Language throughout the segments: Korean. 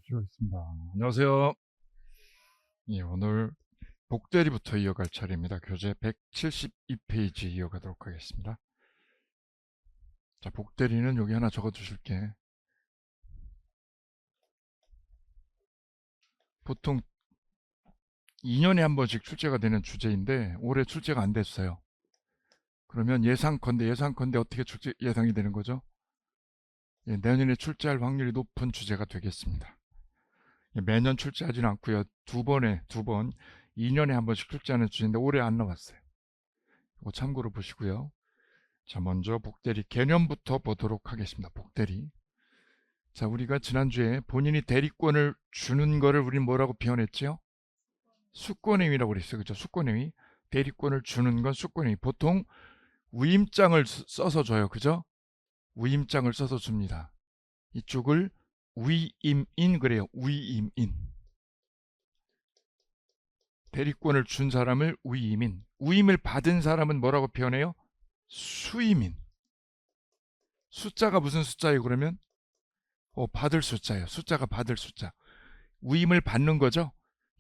있습니다. 안녕하세요. 예, 오늘 복대리부터 이어갈 차례입니다. 교재 172페이지 이어가도록 하겠습니다. 자, 복대리는 여기 하나 적어 주실게. 보통 2년에 한 번씩 출제가 되는 주제인데 올해 출제가 안 됐어요. 그러면 예상컨대 어떻게 출제 예상이 되는 거죠? 예, 내년에 출제할 확률이 높은 주제가 되겠습니다. 예, 매년 출제하지는 않고요. 두 번, 2년에 한 번씩 출제하는 주제인데 올해 안 나왔어요. 이거 참고로 보시고요. 자, 먼저 복대리 개념부터 보도록 하겠습니다. 복대리. 자, 우리가 지난주에 본인이 대리권을 주는 거를 우리는 뭐라고 표현했죠? 수권행위라고 그랬어요. 그죠? 수권행위. 대리권을 주는 건 수권행위. 보통 위임장을 써서 줘요. 그죠? 위임장을 써서 줍니다. 이쪽을 위임인 그래요. 위임인. 대리권을 준 사람을 위임인. 위임을 받은 사람은 뭐라고 표현해요? 수임인. 숫자가 무슨 숫자예요, 그러면? 받을 숫자예요. 숫자가 받을 숫자. 위임을 받는 거죠.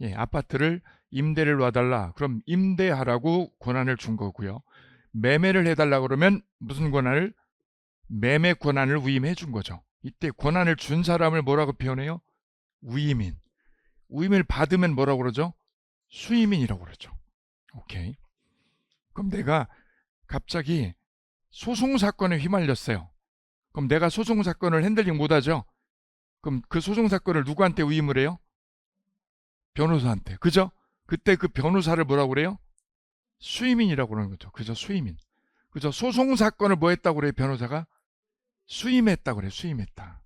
예, 아파트를 임대를 놔달라. 그럼 임대하라고 권한을 준 거고요. 매매를 해달라 그러면 무슨 권한을? 매매 권한을 위임해 준 거죠. 이때 권한을 준 사람을 뭐라고 표현해요? 위임인. 위임을 받으면 뭐라고 그러죠? 수임인이라고 그러죠. 오케이. 그럼 내가 갑자기 소송사건에 휘말렸어요. 그럼 내가 소송사건을 핸들링 못하죠? 그럼 그 소송사건을 누구한테 위임을 해요? 변호사한테. 그죠? 그때 그 변호사를 뭐라고 그래요? 수임인이라고 그러는 거죠. 그죠? 수임인. 그죠? 소송사건을 뭐 했다고 그래요? 변호사가? 수임했다고 그래요. 수임했다.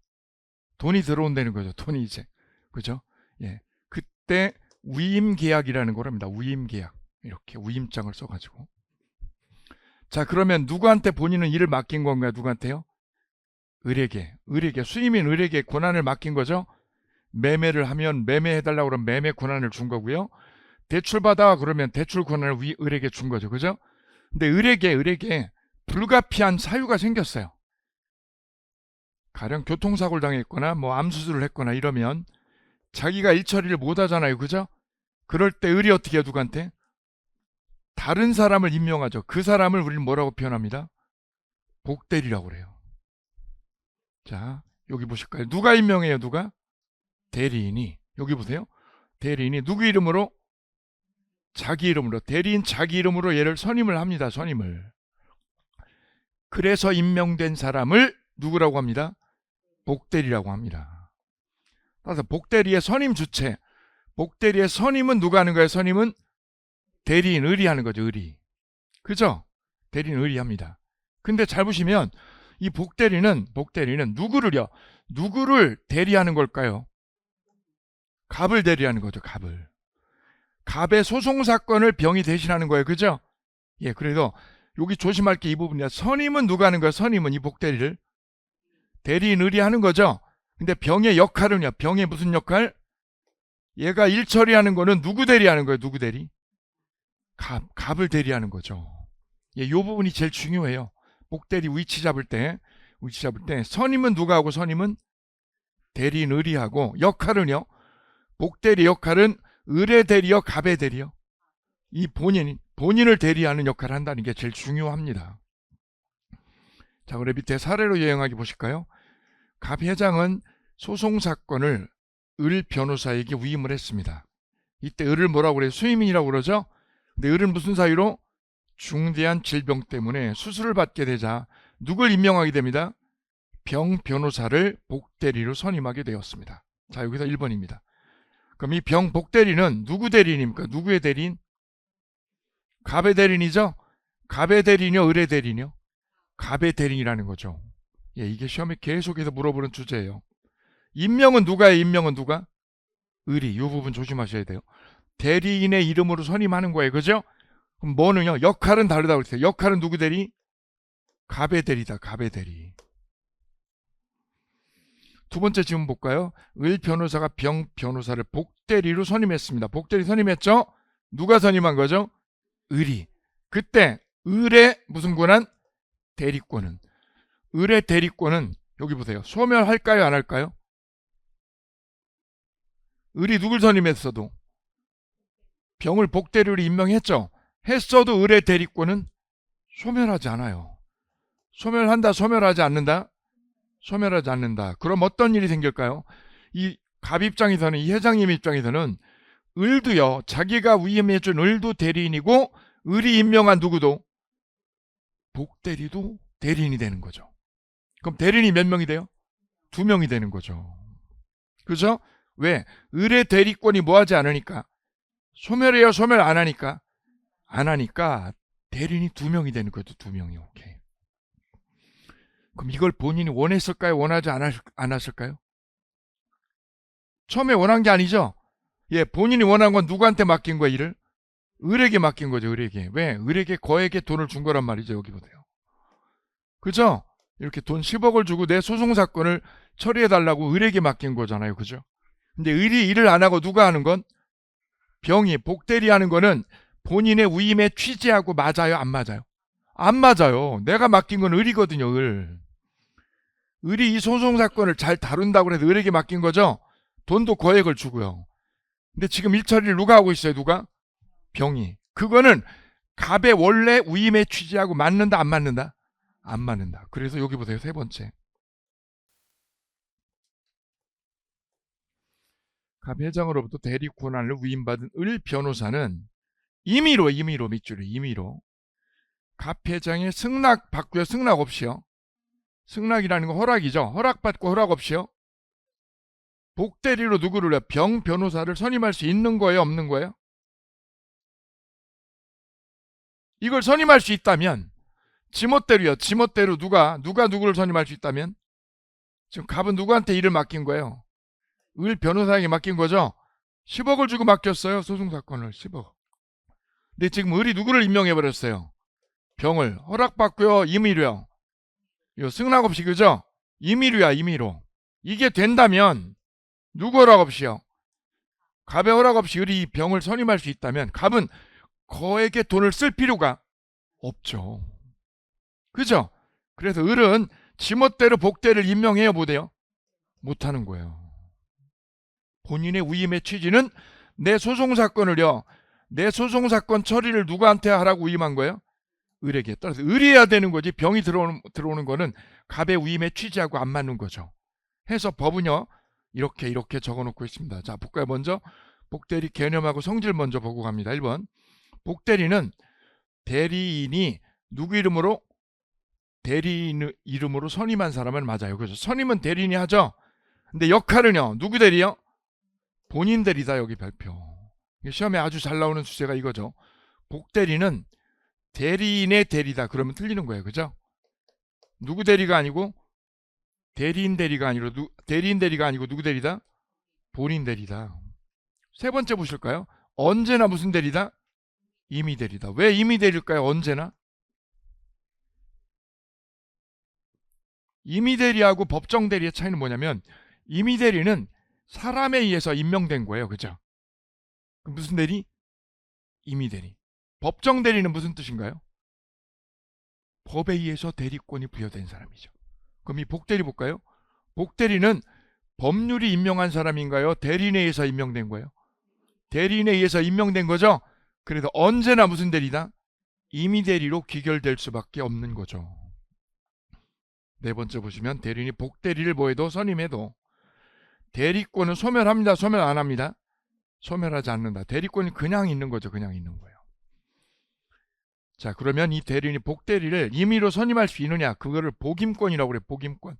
돈이 들어온다는 거죠. 돈이 이제. 그죠? 예. 그때 위임계약이라는 걸 합니다. 위임계약. 이렇게 위임장을 써가지고. 자, 그러면 누구한테 본인은 일을 맡긴 건가요? 누구한테요? 을에게. 수임인 을에게 권한을 맡긴 거죠. 매매를 하면 매매해달라고 그러면 매매 권한을 준 거고요. 대출받아 그러면 대출 권한을 을에게 준 거죠. 그죠? 근데 을에게 불가피한 사유가 생겼어요. 가령 교통사고를 당했거나 뭐 암수술을 했거나 이러면 자기가 일처리를 못 하잖아요. 그죠? 그럴 때 을이 어떻게 해요? 누구한테? 다른 사람을 임명하죠. 그 사람을 우리는 뭐라고 표현합니다? 복대리라고 그래요. 자, 여기 보실까요? 누가 임명해요? 누가? 대리인이. 여기 보세요. 대리인이 누구 이름으로? 자기 이름으로. 대리인 자기 이름으로 얘를 선임을 합니다. 선임을. 그래서 임명된 사람을 누구라고 합니다? 복대리라고 합니다. 따라서 복대리의 선임 주체. 복대리의 선임은 누가 하는 거예요? 선임은 대리인 을이 하는 거죠. 을이. 그죠? 대리인 을이 합니다. 근데 잘 보시면 이 복대리는 누구를 대리하는 걸까요? 갑을 대리하는 거죠. 갑의 소송사건을 병이 대신하는 거예요. 그죠? 예, 그래서 여기 조심할 게 이 부분이야. 선임은 누가 하는 거야? 선임은 이 복대리를 대리인 을이 하는 거죠. 근데 병의 역할은요. 병의 무슨 역할? 얘가 일 처리하는 거는 누구 대리하는 거예요? 누구 대리? 갑을 대리하는 거죠. 예, 이 부분이 제일 중요해요. 복대리 위치 잡을 때 선임은 누가 하고 선임은 대리인 을이 하고 역할은요. 복대리 역할은 을의 대리요, 갑의 대리요. 이 본인을 대리하는 역할을 한다는 게 제일 중요합니다. 자, 그래 밑에 사례로 요약하기 보실까요? 갑 회장은 소송사건을 을 변호사에게 위임을 했습니다. 이때 을을 뭐라고 그래요? 수임인이라고 그러죠? 근데 을은 무슨 사유로? 중대한 질병 때문에 수술을 받게 되자 누굴 임명하게 됩니다? 병 변호사를 복대리로 선임하게 되었습니다. 자, 여기서 1번입니다. 그럼 이 병 복대리는 누구 대리인입니까? 누구의 대리인? 갑의 대리인이죠? 갑의 대리인이요? 을의 대리인이요? 갑의 대리인이라는 거죠. 예, 이게 시험에 계속해서 물어보는 주제예요. 임명은 누가요? 임명은 누가? 을이. 이 부분 조심하셔야 돼요. 대리인의 이름으로 선임하는 거예요. 그죠? 그럼 뭐는요? 역할은 다르다고 그랬어요. 역할은 누구 대리? 갑의 대리다. 갑의 대리. 두 번째 질문 볼까요? 을 변호사가 병 변호사를 복대리로 선임했습니다. 복대리 선임했죠? 누가 선임한 거죠? 을이. 그때 을의 무슨 권한? 대리권은. 을의 대리권은 여기 보세요. 소멸할까요? 안 할까요? 을이 누굴 선임했어도 병을 복대리로 임명했죠. 했어도 을의 대리권은 소멸하지 않아요. 소멸한다, 소멸하지 않는다? 소멸하지 않는다. 그럼 어떤 일이 생길까요? 이 갑 입장에서는, 이 회장님 입장에서는 을도요, 자기가 위임해준 을도 대리인이고 을이 임명한 누구도 복대리도 대리인이 되는 거죠. 그럼 대리인이 몇 명이 돼요? 2명이 되는 거죠. 그죠? 왜? 을의 대리권이 뭐하지 않으니까. 소멸해요, 소멸 안 하니까? 안 하니까 대리인이 2명이 되는 거죠. 2명이. 오케이. 그럼 이걸 본인이 원했을까요? 원하지 않았을까요? 처음에 원한 게 아니죠? 예, 본인이 원한 건 누구한테 맡긴 거야, 일을? 을에게 맡긴 거죠, 을에게. 왜? 을에게 거액의 돈을 준 거란 말이죠, 여기 보세요. 그죠? 이렇게 돈 10억을 주고 내 소송사건을 처리해달라고 을에게 맡긴 거잖아요, 그죠? 근데 을이 일을 안 하고 누가 하는 건? 병이, 복대리 하는 거는 본인의 위임에 취지하고 맞아요, 안 맞아요? 안 맞아요. 내가 맡긴 건 을이거든요, 을. 을이 이 소송사건을 잘 다룬다고 해서 을에게 맡긴 거죠? 돈도 거액을 주고요. 근데 지금 일처리를 누가 하고 있어요? 누가? 병이. 그거는 갑의 원래 위임에 취지하고 맞는다, 안 맞는다? 안 맞는다. 그래서 여기 보세요. 3번째. 갑 회장으로부터 대리 권한을 위임받은 을 변호사는 임의로 밑줄에 임의로 갑 회장의 승낙 받고요. 승낙 없이요. 승낙이라는 건 허락이죠. 허락받고 허락 없이요. 복대리로 누구를 해요? 병 변호사를 선임할 수 있는 거예요? 없는 거예요? 이걸 선임할 수 있다면 지멋대로요. 지멋대로 누가 누구를 선임할 수 있다면? 지금 갑은 누구한테 일을 맡긴 거예요? 을 변호사에게 맡긴 거죠? 10억을 주고 맡겼어요. 소송사건을 10억. 근데 지금 을이 누구를 임명해버렸어요? 병을. 허락받고요. 임의로요. 이거 승낙 없이, 그죠? 임의로야, 임의로. 이게 된다면 누구 허락 없이요? 갑의 허락 없이 을이 병을 선임할 수 있다면 갑은 거액의 돈을 쓸 필요가 없죠. 그죠? 그래서 을은 지멋대로 복대를 임명해요, 못해요? 못하는 거예요. 본인의 위임의 취지는 내 소송사건을요, 내 소송사건 처리를 누구한테 하라고 위임한 거예요? 을에게. 따라서 을이 해야 되는 거지, 병이 들어오는 거는 갑의 위임의 취지하고 안 맞는 거죠. 해서 법은요, 이렇게 적어놓고 있습니다. 자, 볼까요? 먼저 복대리 개념하고 성질 먼저 보고 갑니다. 1번. 복대리는 대리인이 누구 이름으로? 대리인 이름으로 선임한 사람은 맞아요. 그래서 선임은 대리인이 하죠. 근데 역할은요, 누구 대리요? 본인 대리다. 여기 발표. 시험에 아주 잘 나오는 주제가 이거죠. 복대리는 대리인의 대리다. 그러면 틀리는 거예요. 그죠? 누구 대리가 아니고 대리인 대리가 아니고 누구 대리다? 본인 대리다. 3번째 보실까요? 언제나 무슨 대리다? 임의 대리다. 왜 임의 대리일까요? 언제나? 임의 대리하고 법정 대리의 차이는 뭐냐면, 임의 대리는 사람에 의해서 임명된 거예요. 그죠? 무슨 대리? 임의 대리. 법정 대리는 무슨 뜻인가요? 법에 의해서 대리권이 부여된 사람이죠. 그럼 이 복대리 볼까요? 복대리는 법률이 임명한 사람인가요? 대리인에 의해서 임명된 거예요? 대리인에 의해서 임명된 거죠? 그래서 언제나 무슨 대리다? 임의 대리로 귀결될 수밖에 없는 거죠. 4번째 보시면 대리인이 복대리를 뭐해도 선임해도 대리권은 소멸합니다. 소멸 안 합니다. 소멸하지 않는다. 대리권이 그냥 있는 거죠. 그냥 있는 거예요. 자, 그러면 이 대리인이 복대리를 임의로 선임할 수 있느냐? 그거를 복임권이라고 그래요. 복임권.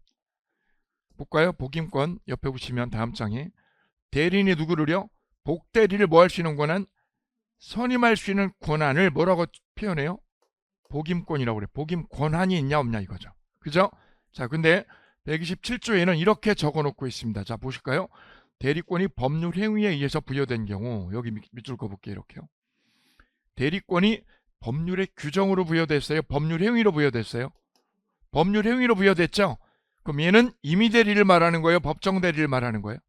볼까요? 복임권 옆에 보시면 다음 장에 대리인이 누구를요? 복대리를 뭐 할 수 있는 권한? 선임할 수 있는 권한을 뭐라고 표현해요? 복임권이라고 그래요. 복임 권한이 있냐 없냐 이거죠. 그죠? 자, 근데 127조에는 이렇게 적어놓고 있습니다. 자, 보실까요? 대리권이 법률 행위에 의해서 부여된 경우, 여기 밑줄 그어볼게요. 이렇게요. 대리권이 법률의 규정으로 부여됐어요? 법률 행위로 부여됐어요? 법률 행위로 부여됐죠? 그럼 얘는 임의 대리를 말하는 거예요? 법정 대리를 말하는 거예요?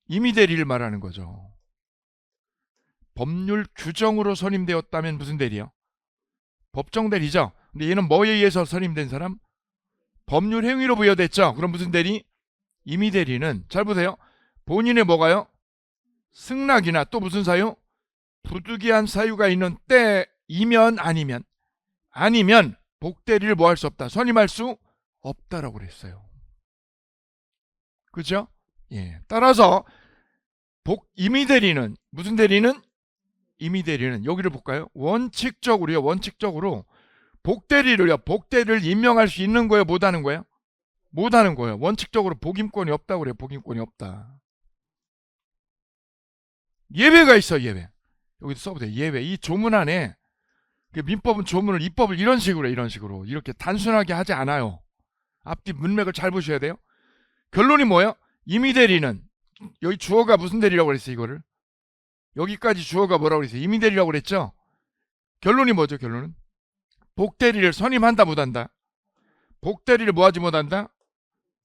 임의 대리를 말하는 거죠. 법률 규정으로 선임되었다면 무슨 대리요? 법정 대리죠. 근데 얘는 뭐에 의해서 선임된 사람? 법률 행위로 부여됐죠. 그럼 무슨 대리? 임의 대리는 잘 보세요. 본인의 뭐가요? 승낙이나 또 무슨 사유? 부득이한 사유가 있는 때이면 아니면 복대리를 뭐 할 수 없다. 선임할 수 없다라고 그랬어요. 그죠? 예. 따라서 임의대리는 무슨 대리는? 임의대리는 여기를 볼까요? 원칙적으로 복대리를 임명할 수 있는 거예요? 못하는 거예요? 못하는 거예요. 원칙적으로 복임권이 없다고 그래요. 복임권이 없다. 예외가 있어. 예외. 여기도 써보세요. 예외. 이 조문 안에 민법은 조문을 입법을 이런 식으로 이렇게 단순하게 하지 않아요. 앞뒤 문맥을 잘 보셔야 돼요. 결론이 뭐예요? 임의대리는 여기 주어가 무슨 대리라고 그랬어요? 이거를 여기까지 주어가 뭐라고 그랬어요? 임의대리라고 그랬죠? 결론이 뭐죠? 결론은 복대리를 선임한다 못한다? 복대리를 뭐하지 못한다?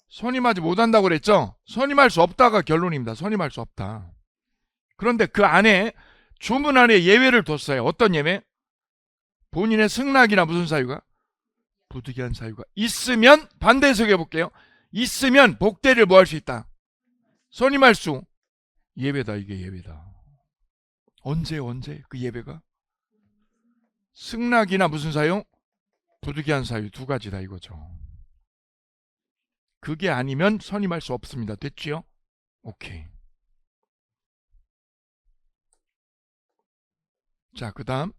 선임하지 못한다고 그랬죠? 선임할 수 없다가 결론입니다. 선임할 수 없다. 그런데 그 안에 조문 안에 예외를 뒀어요. 어떤 예외? 본인의 승낙이나 무슨 사유가? 부득이한 사유가 있으면 반대 해석해 볼게요. 있으면 복대리를 뭐 할 수 있다? 선임할 수. 예외다. 이게 예외다. 언제 그 예외가? 승낙이나 무슨 사유? 부득이한 사유 두 가지다 이거죠. 그게 아니면 선임할 수 없습니다. 됐지요? 오케이. 자, 그 다음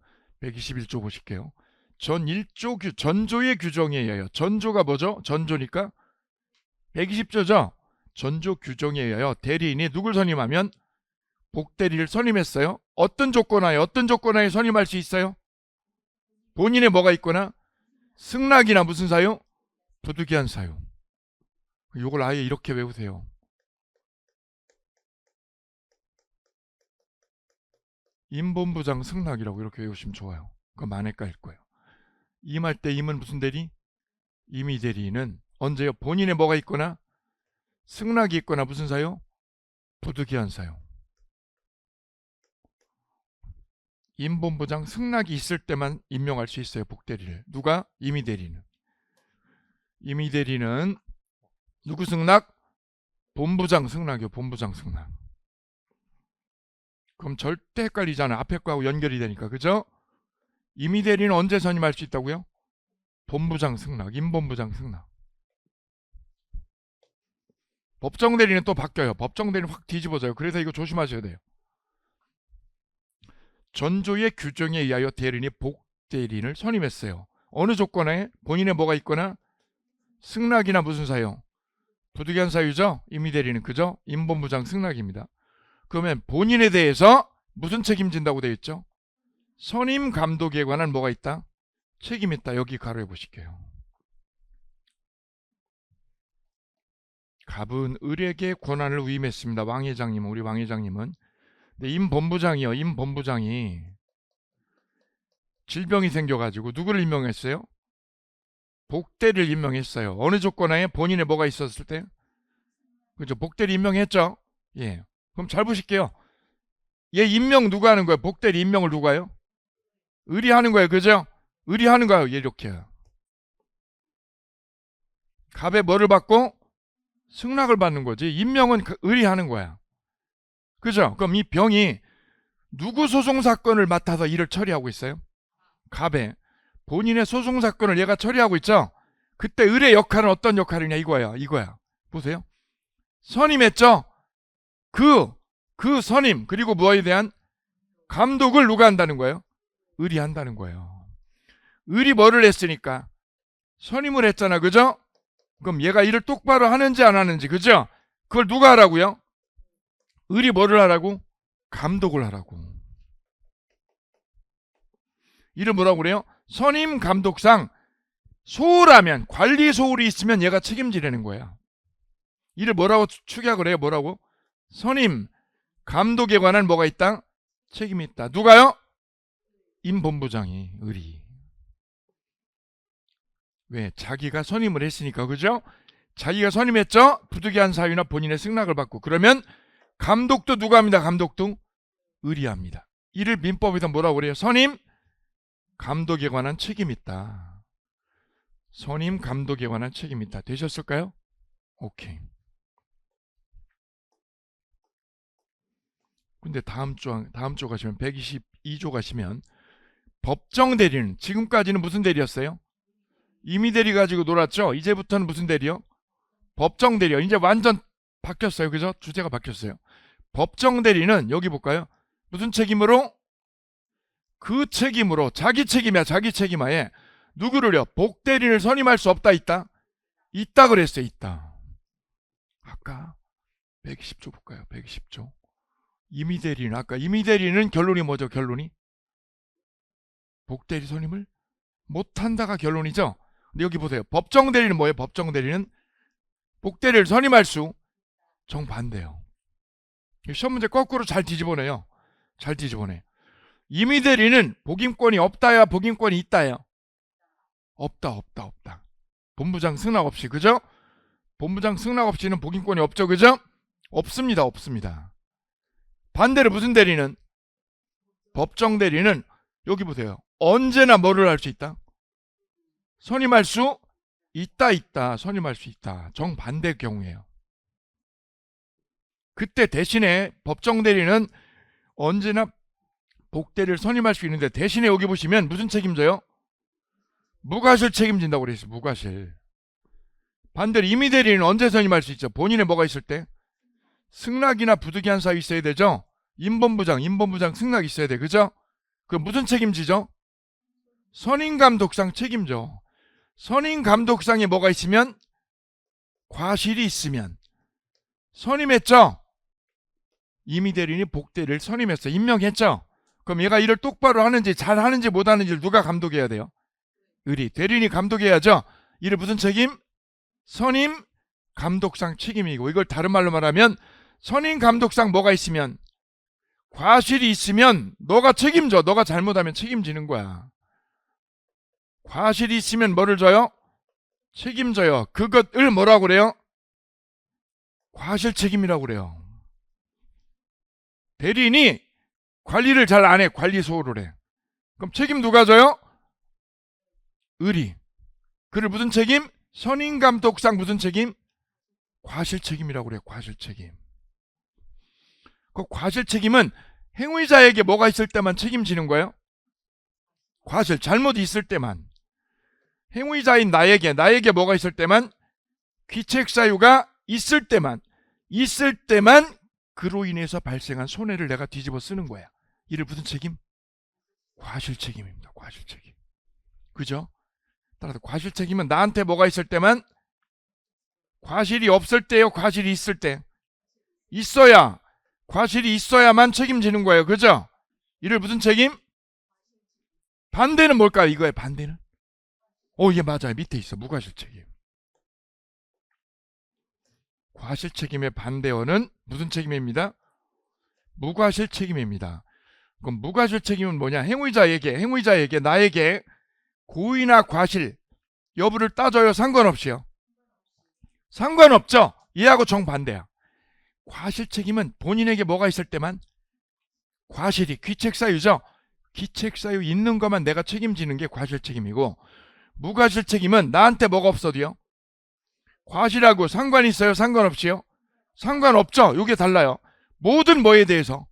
121조 보실게요. 전조의 규정에 의하여, 전조가 뭐죠? 전조니까 120조죠? 전조 규정에 의하여 대리인이 누굴 선임하면 복대리를 선임했어요. 어떤 조건하에 선임할 수 있어요? 본인의 뭐가 있거나 승낙이나 무슨 사유? 부득이한 사유. 이걸 아예 이렇게 외우세요. 임본부장 승낙이라고 이렇게 외우시면 좋아요. 그럼 안 헷갈릴 거예요. 임할 때 임은 무슨 대리? 임의대리는 언제요? 본인의 뭐가 있거나 승낙이 있거나 무슨 사유? 부득이한 사유. 임본부장 승낙이 있을 때만 임명할 수 있어요. 복대리를. 누가? 임의대리는. 임의대리는 누구 승낙? 본부장 승낙이요. 본부장 승낙. 그럼 절대 헷갈리잖아. 앞에 거하고 연결이 되니까. 그죠? 임의대리는 언제 선임할 수 있다고요? 본부장 승낙. 임본부장 승낙. 법정대리는 또 바뀌어요. 법정대리는 확 뒤집어져요. 그래서 이거 조심하셔야 돼요. 전조의 규정에 의하여 대리인이 복대리인을 선임했어요. 어느 조건에? 본인의 뭐가 있거나 승낙이나 무슨 사유? 부득이한 사유죠? 임의대리는. 그죠? 임본부장 승낙입니다. 그러면 본인에 대해서 무슨 책임진다고 되어 있죠? 선임 감독에 관한 뭐가 있다? 책임 있다. 여기 가로해 보실게요. 갑은 을에게 권한을 위임했습니다. 우리 왕회장님은. 근데 임본부장이 질병이 생겨가지고 누구를 임명했어요? 복대를 임명했어요. 어느 조건하에? 본인의 뭐가 있었을 때? 그죠? 복대를 임명했죠? 예. 그럼 잘 보실게요. 얘 임명 누가 하는 거예요? 복대리 임명을 누가 해요? 을이 하는 거예요. 그죠? 을이 하는 거예요. 이렇게. 갑에 뭐를 받고? 승낙을 받는 거지. 임명은 을이 하는 거야. 그죠? 그럼 이 병이 누구 소송사건을 맡아서 일을 처리하고 있어요? 갑에. 본인의 소송사건을 얘가 처리하고 있죠? 그때 을의 역할은 어떤 역할이냐 이거야. 보세요. 선임했죠? 그 선임 그리고 뭐에 대한 감독을 누가 한다는 거예요? 을이 한다는 거예요. 을이 뭐를 했으니까? 선임을 했잖아. 그죠? 그럼 얘가 일을 똑바로 하는지 안 하는지. 그죠? 그걸 누가 하라고요? 을이 뭐를 하라고? 감독을 하라고. 이를 뭐라고 그래요? 선임 감독상 소홀하면, 관리 소홀이 있으면 얘가 책임지려는 거야. 이를 뭐라고 축약을 해요? 뭐라고? 선임 감독에 관한 뭐가 있다? 책임이 있다. 누가요? 임본부장이. 을이. 왜? 자기가 선임을 했으니까. 그죠? 자기가 선임했죠? 부득이한 사유나 본인의 승낙을 받고. 그러면 감독도 누가 합니다? 감독도 을이 합니다. 이를 민법에서 뭐라고 그래요? 선임 감독에 관한 책임이 있다. 선임 감독에 관한 책임이 있다. 되셨을까요? 오케이. 근데 다음 조 가시면 122조 가시면 법정 대리는 지금까지는 무슨 대리였어요? 임의 대리 가지고 놀았죠? 이제부터는 무슨 대리요? 법정 대리요. 이제 완전 바뀌었어요. 그죠? 주제가 바뀌었어요. 법정 대리는 여기 볼까요? 무슨 책임으로? 그 책임으로 자기 책임이야. 자기 책임하에 누구를요? 복대리를 선임할 수 없다 있다? 있다 그랬어요. 있다. 아까 120조 볼까요? 120조. 임의 대리는 아까 임의 대리는 결론이 뭐죠? 결론이 복대리 선임을 못한다가 결론이죠. 근데 여기 보세요. 법정 대리는 뭐예요? 법정 대리는 복대리를 선임할 수 정반대요. 시험 문제 거꾸로 잘 뒤집어내요. 잘 뒤집어내. 임의 대리는 복임권이 없다야 복임권이 있다요? 없다. 본부장 승낙 없이. 그죠? 본부장 승낙 없이는 복임권이 없죠. 그죠? 없습니다. 반대로 무슨 대리는? 법정 대리는 여기 보세요. 언제나 뭐를 할 수 있다? 선임할 수 있다. 선임할 수 있다. 정반대 경우예요. 그때 대신에 법정 대리는 언제나 복대를 선임할 수 있는데 대신에 여기 보시면 무슨 책임져요? 무과실 책임진다고 그랬어요. 무과실. 반대로 임의 대리는 언제 선임할 수 있죠? 본인의 뭐가 있을 때? 승낙이나 부득이한 사유 있어야 되죠? 임본부장 승낙 있어야 돼. 그죠? 그럼 무슨 책임지죠? 선임감독상 책임져. 선임감독상에 뭐가 있으면? 과실이 있으면. 선임했죠? 임의 대리인이 복대를 선임했어. 임명했죠? 그럼 얘가 일을 똑바로 하는지 잘 하는지 못 하는지를 누가 감독해야 돼요? 의리. 대리인이 감독해야죠. 이를 무슨 책임? 선임 감독상 책임이고, 이걸 다른 말로 말하면 선임 감독상 뭐가 있으면? 과실이 있으면 너가 책임져. 너가 잘못하면 책임지는 거야. 과실이 있으면 뭐를 져요? 책임져요. 그것을 뭐라고 그래요? 과실 책임이라고 그래요. 대리인이 관리를 잘 안 해. 관리 소홀을 해. 그럼 책임 누가 져요? 의리. 그를 무슨 책임? 선임감독상 무슨 책임? 과실 책임이라고 그래요. 과실 책임. 그 과실 책임은 행위자에게 뭐가 있을 때만 책임지는 거예요? 과실, 잘못이 있을 때만. 행위자인 나에게 뭐가 있을 때만? 귀책사유가 있을 때만 그로 인해서 발생한 손해를 내가 뒤집어 쓰는 거야. 이를 무슨 책임? 과실 책임입니다. 과실 책임. 그죠? 따라서 과실 책임은 나한테 뭐가 있을 때만? 과실이 없을 때요? 과실이 있을 때? 과실이 있어야만 책임지는 거예요. 그죠? 이를 무슨 책임? 반대는 뭘까요? 이거의 반대는? 이게 맞아요. 밑에 있어. 무과실 책임. 과실 책임의 반대어는 무슨 책임입니다? 무과실 책임입니다. 그럼 무과실 책임은 뭐냐? 행위자에게 나에게 고의나 과실 여부를 따져요? 상관없이요? 상관없죠? 얘하고 정반대야. 과실 책임은 본인에게 뭐가 있을 때만? 과실이 귀책사유죠? 귀책사유 있는 것만 내가 책임지는 게 과실 책임이고, 무과실 책임은 나한테 뭐가 없어도요? 과실하고 상관이 있어요? 상관없이요? 상관없죠? 이게 달라요. 모든 뭐에 대해서?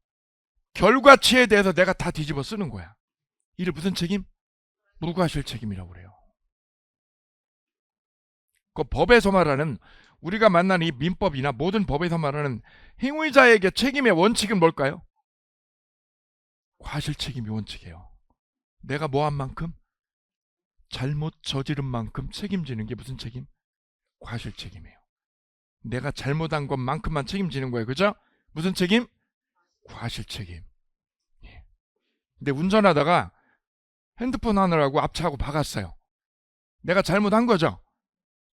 결과치에 대해서 내가 다 뒤집어 쓰는 거야. 이를 무슨 책임? 무과실 책임이라고 그래요. 그 법에서 말하는, 우리가 만나는 이 민법이나 모든 법에서 말하는 행위자에게 책임의 원칙은 뭘까요? 과실 책임이 원칙이에요. 내가 뭐한 만큼? 잘못 저지른 만큼 책임지는 게 무슨 책임? 과실 책임이에요. 내가 잘못한 것만큼만 책임지는 거예요. 그죠? 무슨 책임? 과실 책임. 근데 운전하다가 핸드폰 하느라고 앞차하고 박았어요. 내가 잘못한 거죠.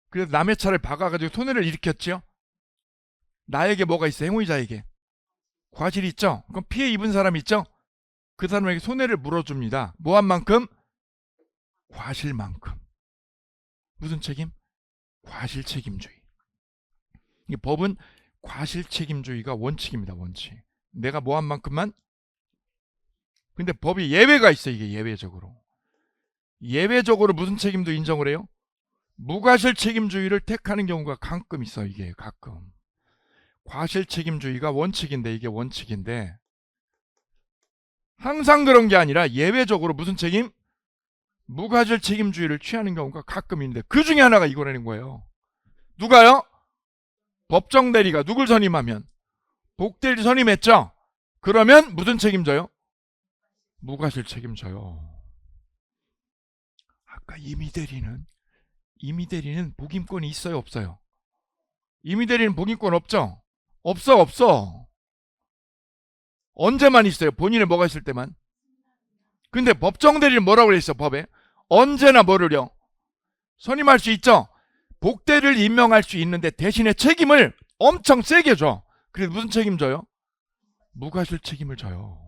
그래서 남의 차를 박아가지고 손해를 일으켰죠. 나에게 뭐가 있어요? 행위자에게 과실이 있죠. 그럼 피해 입은 사람 있죠. 그 사람에게 손해를 물어줍니다. 뭐한 만큼? 과실만큼. 무슨 책임? 과실 책임주의. 이 법은 과실 책임주의가 원칙입니다. 원칙. 내가 뭐한 만큼만. 근데 법이 예외가 있어요. 이게 예외적으로 무슨 책임도 인정을 해요? 무과실 책임주의를 택하는 경우가 가끔 있어요. 이게 가끔. 과실 책임주의가 원칙인데, 이게 원칙인데 항상 그런 게 아니라 예외적으로 무슨 책임? 무과실 책임주의를 취하는 경우가 가끔 있는데 그 중에 하나가 이거라는 거예요. 누가요? 법정대리가 누굴 선임하면? 복대리 선임했죠? 그러면 무슨 책임져요? 무과실 책임져요. 아까 임의대리는 복임권이 있어요, 없어요? 임의대리는 복임권 없죠? 없어. 언제만 있어요? 본인의 뭐가 있을 때만. 근데 법정대리는 뭐라고 그랬어, 법에? 언제나 뭐를요? 선임할 수 있죠? 복대를 임명할 수 있는데 대신에 책임을 엄청 세게 줘. 그래서 무슨 책임져요? 무과실 책임을 져요.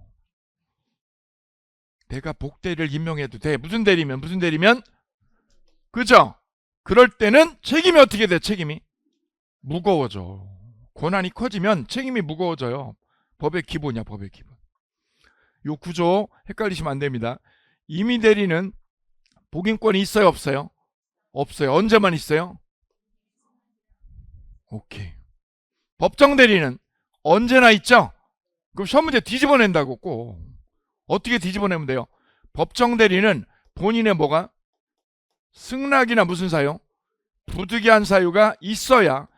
내가 복대를 임명해도 돼. 무슨 대리면? 그죠? 그럴 때는 책임이 어떻게 돼? 책임이 무거워져. 권한이 커지면 책임이 무거워져요. 법의 기본이야, 법의 기본. 요 구조 헷갈리시면 안 됩니다. 임의대리는 복임권이 있어요, 없어요? 없어요. 언제만 있어요? 오케이. 법정대리는 언제나 있죠? 그럼 시험 문제 뒤집어낸다고 꼭. 어떻게 뒤집어내면 돼요? 법정대리는 본인의 뭐가? 승낙이나 무슨 사유? 부득이한 사유가 있어야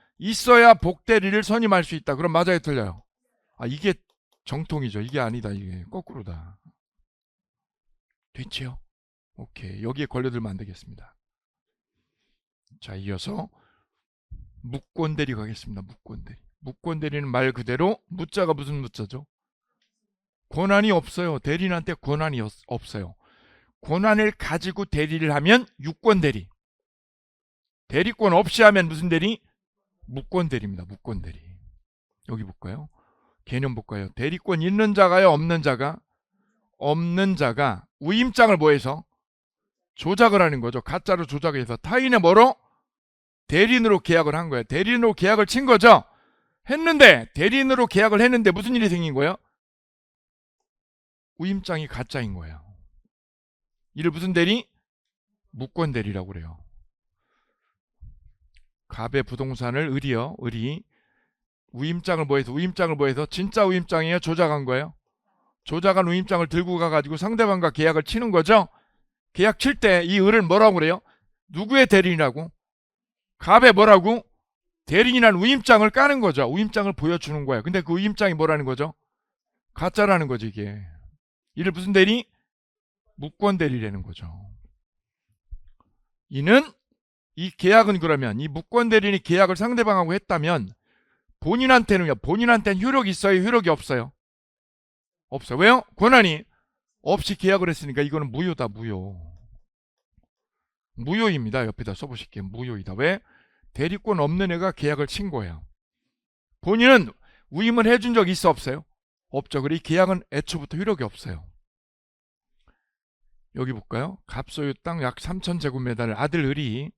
복대리를 선임할 수 있다. 그럼 맞아요, 틀려요? 이게 정통이죠. 이게 아니다. 이게 거꾸로다. 됐지요? 오케이. 여기에 걸려들면 안 되겠습니다. 자, 이어서 무권대리 가겠습니다. 무권대리는 말 그대로 무자가 무슨 무자죠? 권한이 없어요. 대리인한테 권한이 없어요. 권한을 가지고 대리를 하면 유권대리. 대리권 없이 하면 무슨 대리? 무권대리입니다. 무권대리. 여기 볼까요? 개념 볼까요? 대리권 있는 자가요, 없는 자가? 없는 자가 우임장을 뭐해서? 조작을 하는 거죠. 가짜로 조작해서 타인의 뭐로? 대리인으로 계약을 한 거예요. 대리인으로 계약을 친 거죠. 대리인으로 계약을 했는데 무슨 일이 생긴 거예요? 우임장이 가짜인 거예요. 이를 무슨 대리? 무권대리라고 그래요. 갑의 부동산을 을이 우임장을 뭐해서 진짜 우임장이에요? 조작한 거예요? 조작한 우임장을 들고 가가지고 상대방과 계약을 치는 거죠. 계약 칠 때 이 을을 뭐라고 그래요? 누구의 대리인이라고? 갑의 뭐라고? 대리인한 우임장을 까는 거죠. 우임장을 보여주는 거예요. 근데 그 우임장이 뭐라는 거죠? 가짜라는 거죠. 이게 이를 무슨 대리? 무권대리라는 거죠. 이 계약은 그러면 이 무권대리인이 계약을 상대방하고 했다면 본인한테는 효력이 있어요? 효력이 없어요? 없어요. 왜요? 권한이 없이 계약을 했으니까 이거는 무효다. 무효입니다. 옆에다 써보실게요. 무효이다. 왜? 대리권 없는 애가 계약을 친 거예요. 본인은 우임을 해준 적이 있어, 없어요? 없죠. 그리고 이 계약은 애초부터 효력이 없어요. 여기 볼까요? 갑 소유 땅 약 3,000제곱미터를 아들 을이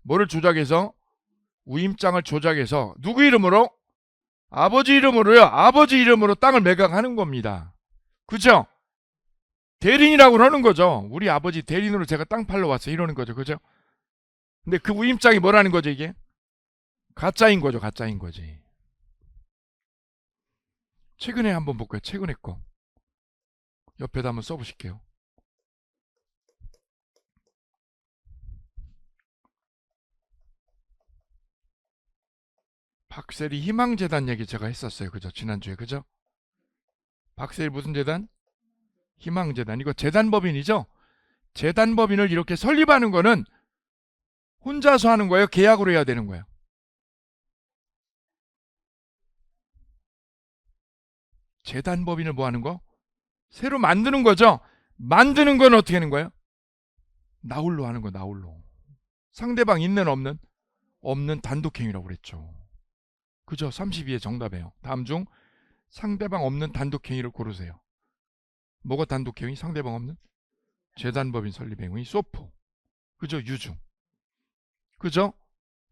뭐를 조작해서? 우임장을 조작해서 누구 이름으로? 아버지 이름으로요. 아버지 이름으로 땅을 매각하는 겁니다. 그죠? 대리인이라고 하는 거죠. 우리 아버지 대리인으로 제가 땅 팔러 왔어요. 이러는 거죠. 그죠? 근데 그 우임장이 뭐라는 거죠, 이게? 가짜인 거죠. 가짜인 거지. 최근에 한번 볼까요? 최근에 거. 옆에다 한번 써보실게요. 박세리 희망재단 얘기 제가 했었어요. 그죠? 지난주에. 그죠? 박세리 무슨 재단? 희망재단. 이거 재단법인이죠? 재단법인을 이렇게 설립하는 거는 혼자서 하는 거예요? 계약으로 해야 되는 거예요? 재단법인을 뭐 하는 거? 새로 만드는 거죠? 만드는 건 어떻게 하는 거예요? 나홀로 하는 거, 나홀로. 상대방 있는 없는? 없는 단독행위라고 그랬죠. 그죠? 32의 정답이에요. 다음 중 상대방 없는 단독행위를 고르세요. 뭐가 단독행위? 상대방 없는? 재단법인 설립 행위, 소포. 그죠? 유중. 그죠?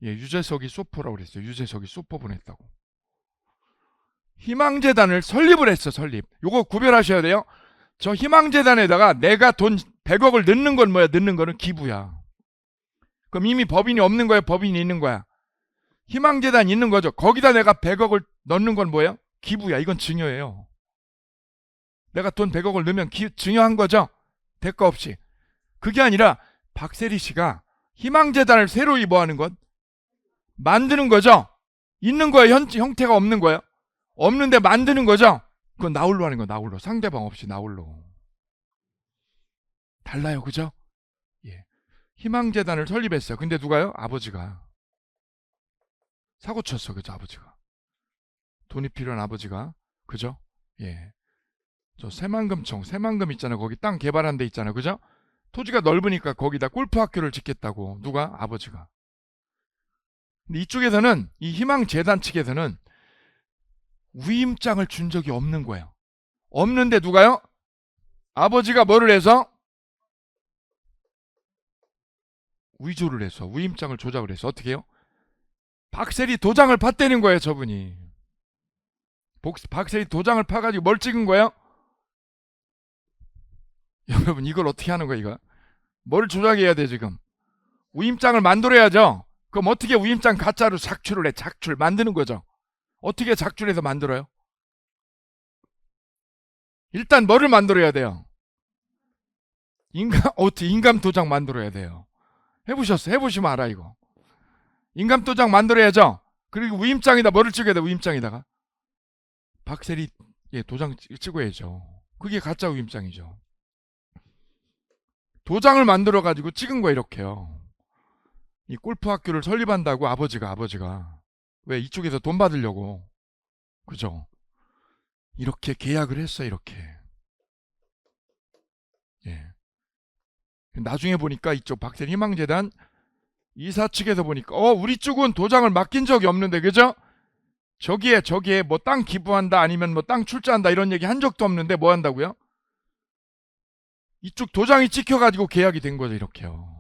예, 유재석이 소포라고 그랬어요. 유재석이 소포 보냈다고. 희망재단을 설립을 했어, 설립. 요거 구별하셔야 돼요. 저 희망재단에다가 내가 돈 100억을 넣는 건 뭐야? 넣는 거는 기부야. 그럼 이미 법인이 없는 거야? 법인이 있는 거야? 희망재단 있는 거죠. 거기다 내가 100억을 넣는 건 뭐예요? 기부야. 이건 증여예요. 내가 돈 100억을 넣으면 증여한 거죠. 대가 없이. 그게 아니라 박세리 씨가 희망재단을 새로이 뭐 하는 것? 만드는 거죠. 있는 거예요? 형태가 없는 거예요? 없는데 만드는 거죠. 그건 나홀로 하는 거. 나홀로. 상대방 없이 나홀로. 달라요. 그죠? 예. 희망재단을 설립했어요. 근데 누가요? 아버지가. 사고 쳤어. 그죠? 아버지가. 돈이 필요한 아버지가. 그죠? 예. 저 새만금청, 새만금 있잖아요. 거기 땅 개발한 데 있잖아요. 그죠? 토지가 넓으니까 거기다 골프 학교를 짓겠다고. 누가? 아버지가. 근데 이쪽에서는, 이 희망재단 측에서는 위임장을 준 적이 없는 거예요. 없는데 누가요? 아버지가 뭐를 해서? 위조를 해서 위임장을 조작을 해서 어떻게 해요? 박세리 도장을 팠다는 거예요. 저분이. 박세리 도장을 파가지고 뭘 찍은 거예요? 여러분 이걸 어떻게 하는 거야 이거? 뭘 조작해야 돼 지금? 위임장을 만들어야죠. 그럼 어떻게 위임장 가짜로 작출을 해? 작출 만드는 거죠. 어떻게 작출해서 만들어요? 일단 뭐를 만들어야 돼요? 인감 도장 만들어야 돼요. 해보셨어요? 해보시면 알아 이거. 인감 도장 만들어야죠. 그리고 위임장에다 뭐를 찍어야 돼? 위임장에다가 박세리 도장 찍어야죠. 그게 가짜 위임장이죠. 도장을 만들어 가지고 찍은 거예요. 이렇게요. 이 골프 학교를 설립한다고 아버지가 왜 이쪽에서 돈 받으려고. 그죠? 이렇게 계약을 했어요. 이렇게. 예. 나중에 보니까 이쪽 박세리 희망재단 이사 측에서 보니까 우리 쪽은 도장을 맡긴 적이 없는데 그죠? 저기에 뭐 땅 기부한다 아니면 뭐 땅 출자한다 이런 얘기 한 적도 없는데 뭐 한다고요? 이쪽 도장이 찍혀가지고 계약이 된 거죠. 이렇게요.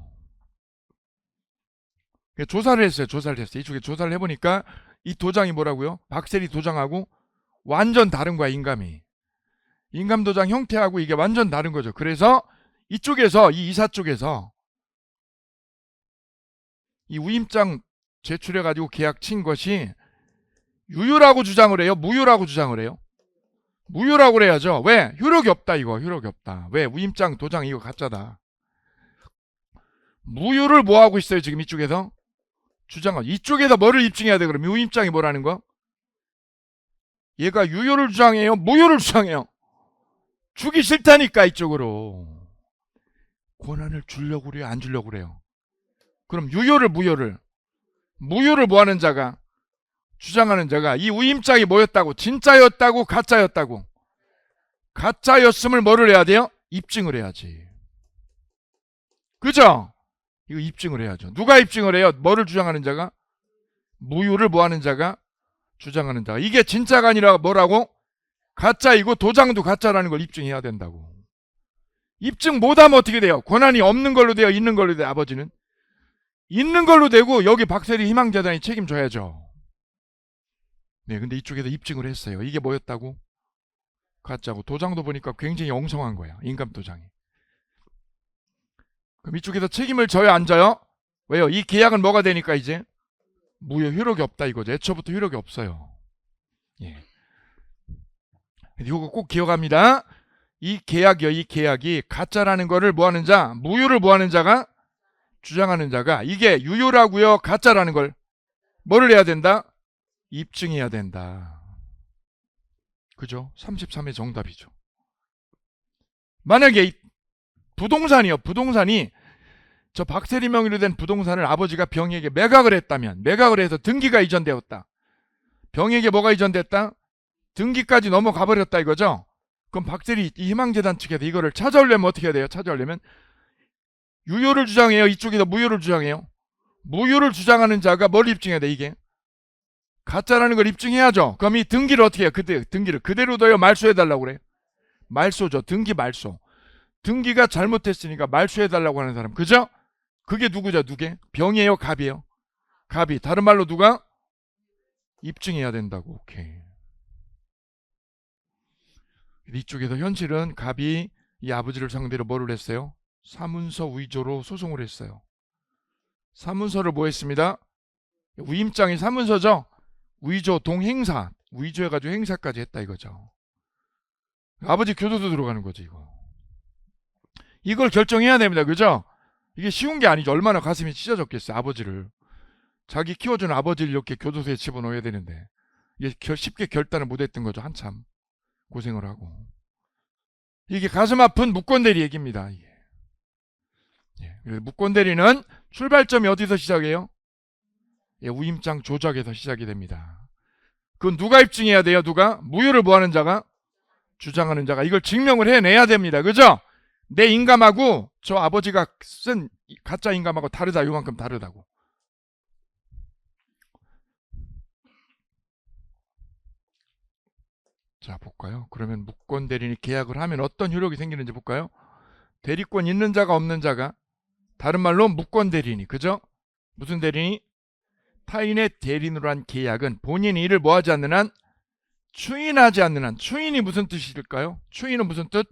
조사를 했어요. 이쪽에 조사를 해보니까 이 도장이 뭐라고요? 박세리 도장하고 완전 다른 거야. 인감 도장 형태하고 이게 완전 다른 거죠. 그래서 이쪽에서 이 이사 쪽에서 이 위임장 제출해가지고 계약 친 것이 유효라고 주장을 해요? 무효라고 주장을 해요? 무효라고 그래야죠. 왜? 효력이 없다 이거. 효력이 없다. 왜? 위임장 도장 이거 가짜다. 무효를 뭐 하고 있어요 지금 이쪽에서? 주장하고. 이쪽에서 뭐를 입증해야 돼 그럼? 위임장이 뭐라는 거? 얘가 유효를 주장해요? 무효를 주장해요? 주기 싫다니까 이쪽으로. 권한을 주려고 그래요? 안 주려고 그래요? 그럼 유효를 무효를 뭐 하는 자가? 주장하는 자가 이 위임장이 뭐였다고? 진짜였다고? 가짜였다고? 가짜였음을 뭐를 해야 돼요? 입증을 해야지. 그죠? 이거 입증을 해야죠. 누가 입증을 해요? 뭐를 주장하는 자가? 무효를 뭐 하는 자가? 주장하는 자가. 이게 진짜가 아니라 뭐라고? 가짜이고 도장도 가짜라는 걸 입증해야 된다고. 입증 못하면 어떻게 돼요? 권한이 없는 걸로 돼요? 있는 걸로 돼요? 아버지는? 있는 걸로 되고 여기 박세리 희망재단이 책임져야죠. 네, 근데 이쪽에서 입증을 했어요. 이게 뭐였다고? 가짜고. 도장도 보니까 굉장히 엉성한 거야. 인감 도장이. 그럼 이쪽에서 책임을 져요? 안 져요? 왜요? 이 계약은 뭐가 되니까 이제? 무효, 효력이 없다 이거죠. 애초부터 효력이 없어요. 예. 이거 꼭 기억합니다. 이 계약이 가짜라는 거를 뭐 하는 자? 무효를 뭐 하는 자가? 주장하는 자가 이게 유효라고요? 가짜라는 걸 뭐를 해야 된다? 입증해야 된다. 그죠? 33의 정답이죠. 만약에 부동산이 저 박세리 명의로 된 부동산을 아버지가 병에게 매각을 했다면, 매각을 해서 등기가 이전되었다. 병에게 뭐가 이전됐다? 등기까지 넘어가 버렸다 이거죠? 그럼 박세리 이 희망재단 측에서 이거를 찾아오려면 어떻게 해야 돼요? 찾아오려면 유효를 주장해요? 이쪽에서 무효를 주장해요? 무효를 주장하는 자가 뭘 입증해야 돼 이게? 가짜라는 걸 입증해야죠. 그럼 이 등기를 어떻게 해요? 등기를 그대로 둬요? 말소해달라고 그래요? 말소죠. 등기 말소. 등기가 잘못했으니까 말소해달라고 하는 사람. 그죠? 그게 누구죠? 누게? 병이에요? 갑이에요? 갑이. 다른 말로 누가? 입증해야 된다고. 오케이. 이쪽에서 현실은 갑이 이 아버지를 상대로 뭐를 했어요? 사문서 위조로 소송을 했어요. 사문서를 뭐 했습니다? 위임장이 사문서죠? 위조 동행사. 위조해가지고 행사까지 했다 이거죠. 아버지 교도소 들어가는 거죠, 이거. 이걸 결정해야 됩니다. 그죠? 이게 쉬운 게 아니죠. 얼마나 가슴이 찢어졌겠어요, 아버지를. 자기 키워준 아버지를 이렇게 교도소에 집어넣어야 되는데. 이게 쉽게 결단을 못했던 거죠. 한참 고생을 하고. 이게 가슴 아픈 묵건대리 얘기입니다. 이게. 예. 묵건대리는 출발점이 어디서 시작해요? 예, 우임장 조작에서 시작이 됩니다. 그건 누가 입증해야 돼요? 누가? 무효를 뭐하는 자가? 주장하는 자가. 이걸 증명을 해내야 됩니다. 그죠? 내 인감하고 저 아버지가 쓴 가짜 인감하고 다르다. 요만큼 다르다고. 자, 볼까요? 그러면 묵건 대리인이 계약을 하면 어떤 효력이 생기는지 볼까요? 대리권 있는 자가 없는 자가, 다른 말로 묵건 대리인이, 그죠? 무슨 대리인이? 타인의 대리인으로 한 계약은 본인이 이를 뭐하지 않는 한, 추인하지 않는 한. 추인이 무슨 뜻일까요? 추인은 무슨 뜻?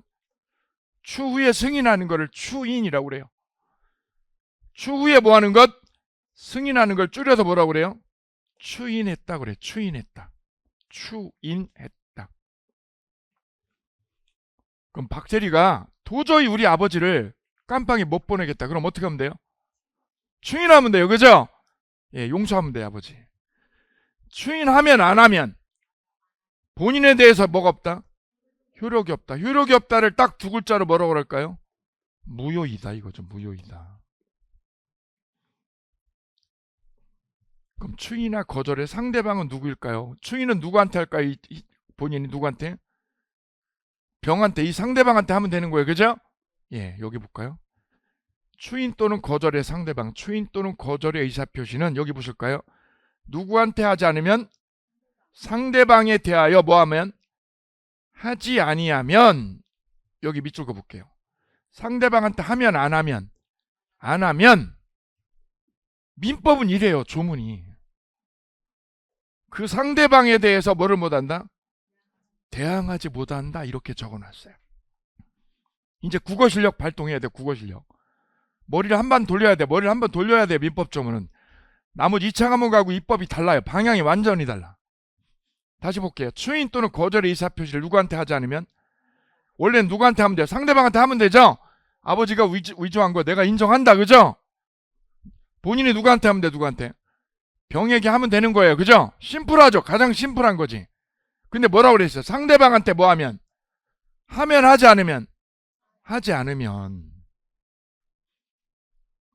추후에 승인하는 것을 추인이라고 그래요. 추후에 뭐하는 것? 승인하는 걸 줄여서 뭐라고 그래요? 추인했다 그래. 추인했다. 추인했다. 그럼 박대리가 도저히 우리 아버지를 깜빵에 못 보내겠다. 그럼 어떻게 하면 돼요? 추인하면 돼요. 그죠? 예, 용서하면 돼요, 아버지. 추인하면 안 하면 본인에 대해서 뭐가 없다? 효력이 없다. 효력이 없다를 딱 두 글자로 뭐라고 그럴까요? 무효이다 이거죠. 무효이다. 그럼 추인이나 거절의 상대방은 누구일까요? 추인은 누구한테 할까요? 본인이 누구한테? 병한테, 이 상대방한테 하면 되는 거예요. 그죠? 예, 여기 볼까요? 추인 또는 거절의 상대방, 추인 또는 거절의 의사표시는 여기 보실까요? 누구한테 하지 않으면, 상대방에 대하여 뭐하면? 하지 아니하면, 여기 밑줄 거 볼게요. 상대방한테 하면 안 하면, 안 하면, 민법은 이래요. 조문이. 그 상대방에 대해서 뭐를 못한다? 대항하지 못한다. 이렇게 적어놨어요. 이제 국어 실력 발동해야 돼. 국어 실력. 머리를 한 번 돌려야 돼. 머리를 한 번 돌려야 돼. 민법 조문은. 나머지 2차 과목하고 입법이 달라요. 방향이 완전히 달라. 다시 볼게요. 추인 또는 거절의 의사표시를 누구한테 하지 않으면, 원래는 누구한테 하면 돼요? 상대방한테 하면 되죠? 아버지가 위조한 거 내가 인정한다. 그죠? 본인이 누구한테 하면 돼? 누구한테? 병에게 하면 되는 거예요. 그죠? 심플하죠? 가장 심플한 거지. 근데 뭐라고 그랬어요? 상대방한테 뭐 하면? 하면 하지 않으면? 하지 않으면.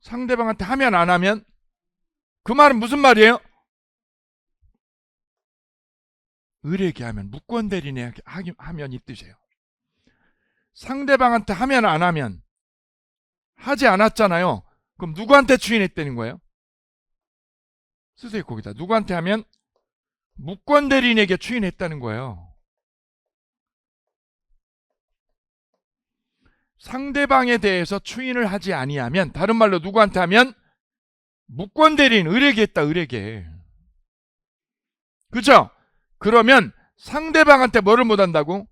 상대방한테 하면 안 하면? 그 말은 무슨 말이에요? 을에게 하면, 묵건 대리인에게 하면 이 뜻이에요. 상대방한테 하면 안 하면? 하지 않았잖아요. 그럼 누구한테 추인했다는 거예요? 쓰세요 거기다. 누구한테 하면? 묵건 대리인에게 추인했다는 거예요. 상대방에 대해서 추인을 하지 아니하면, 다른 말로 누구한테 하면? 묵건 대리인, 을에게 했다. 을에게. 그죠? 그러면 상대방한테 뭐를 못한다고?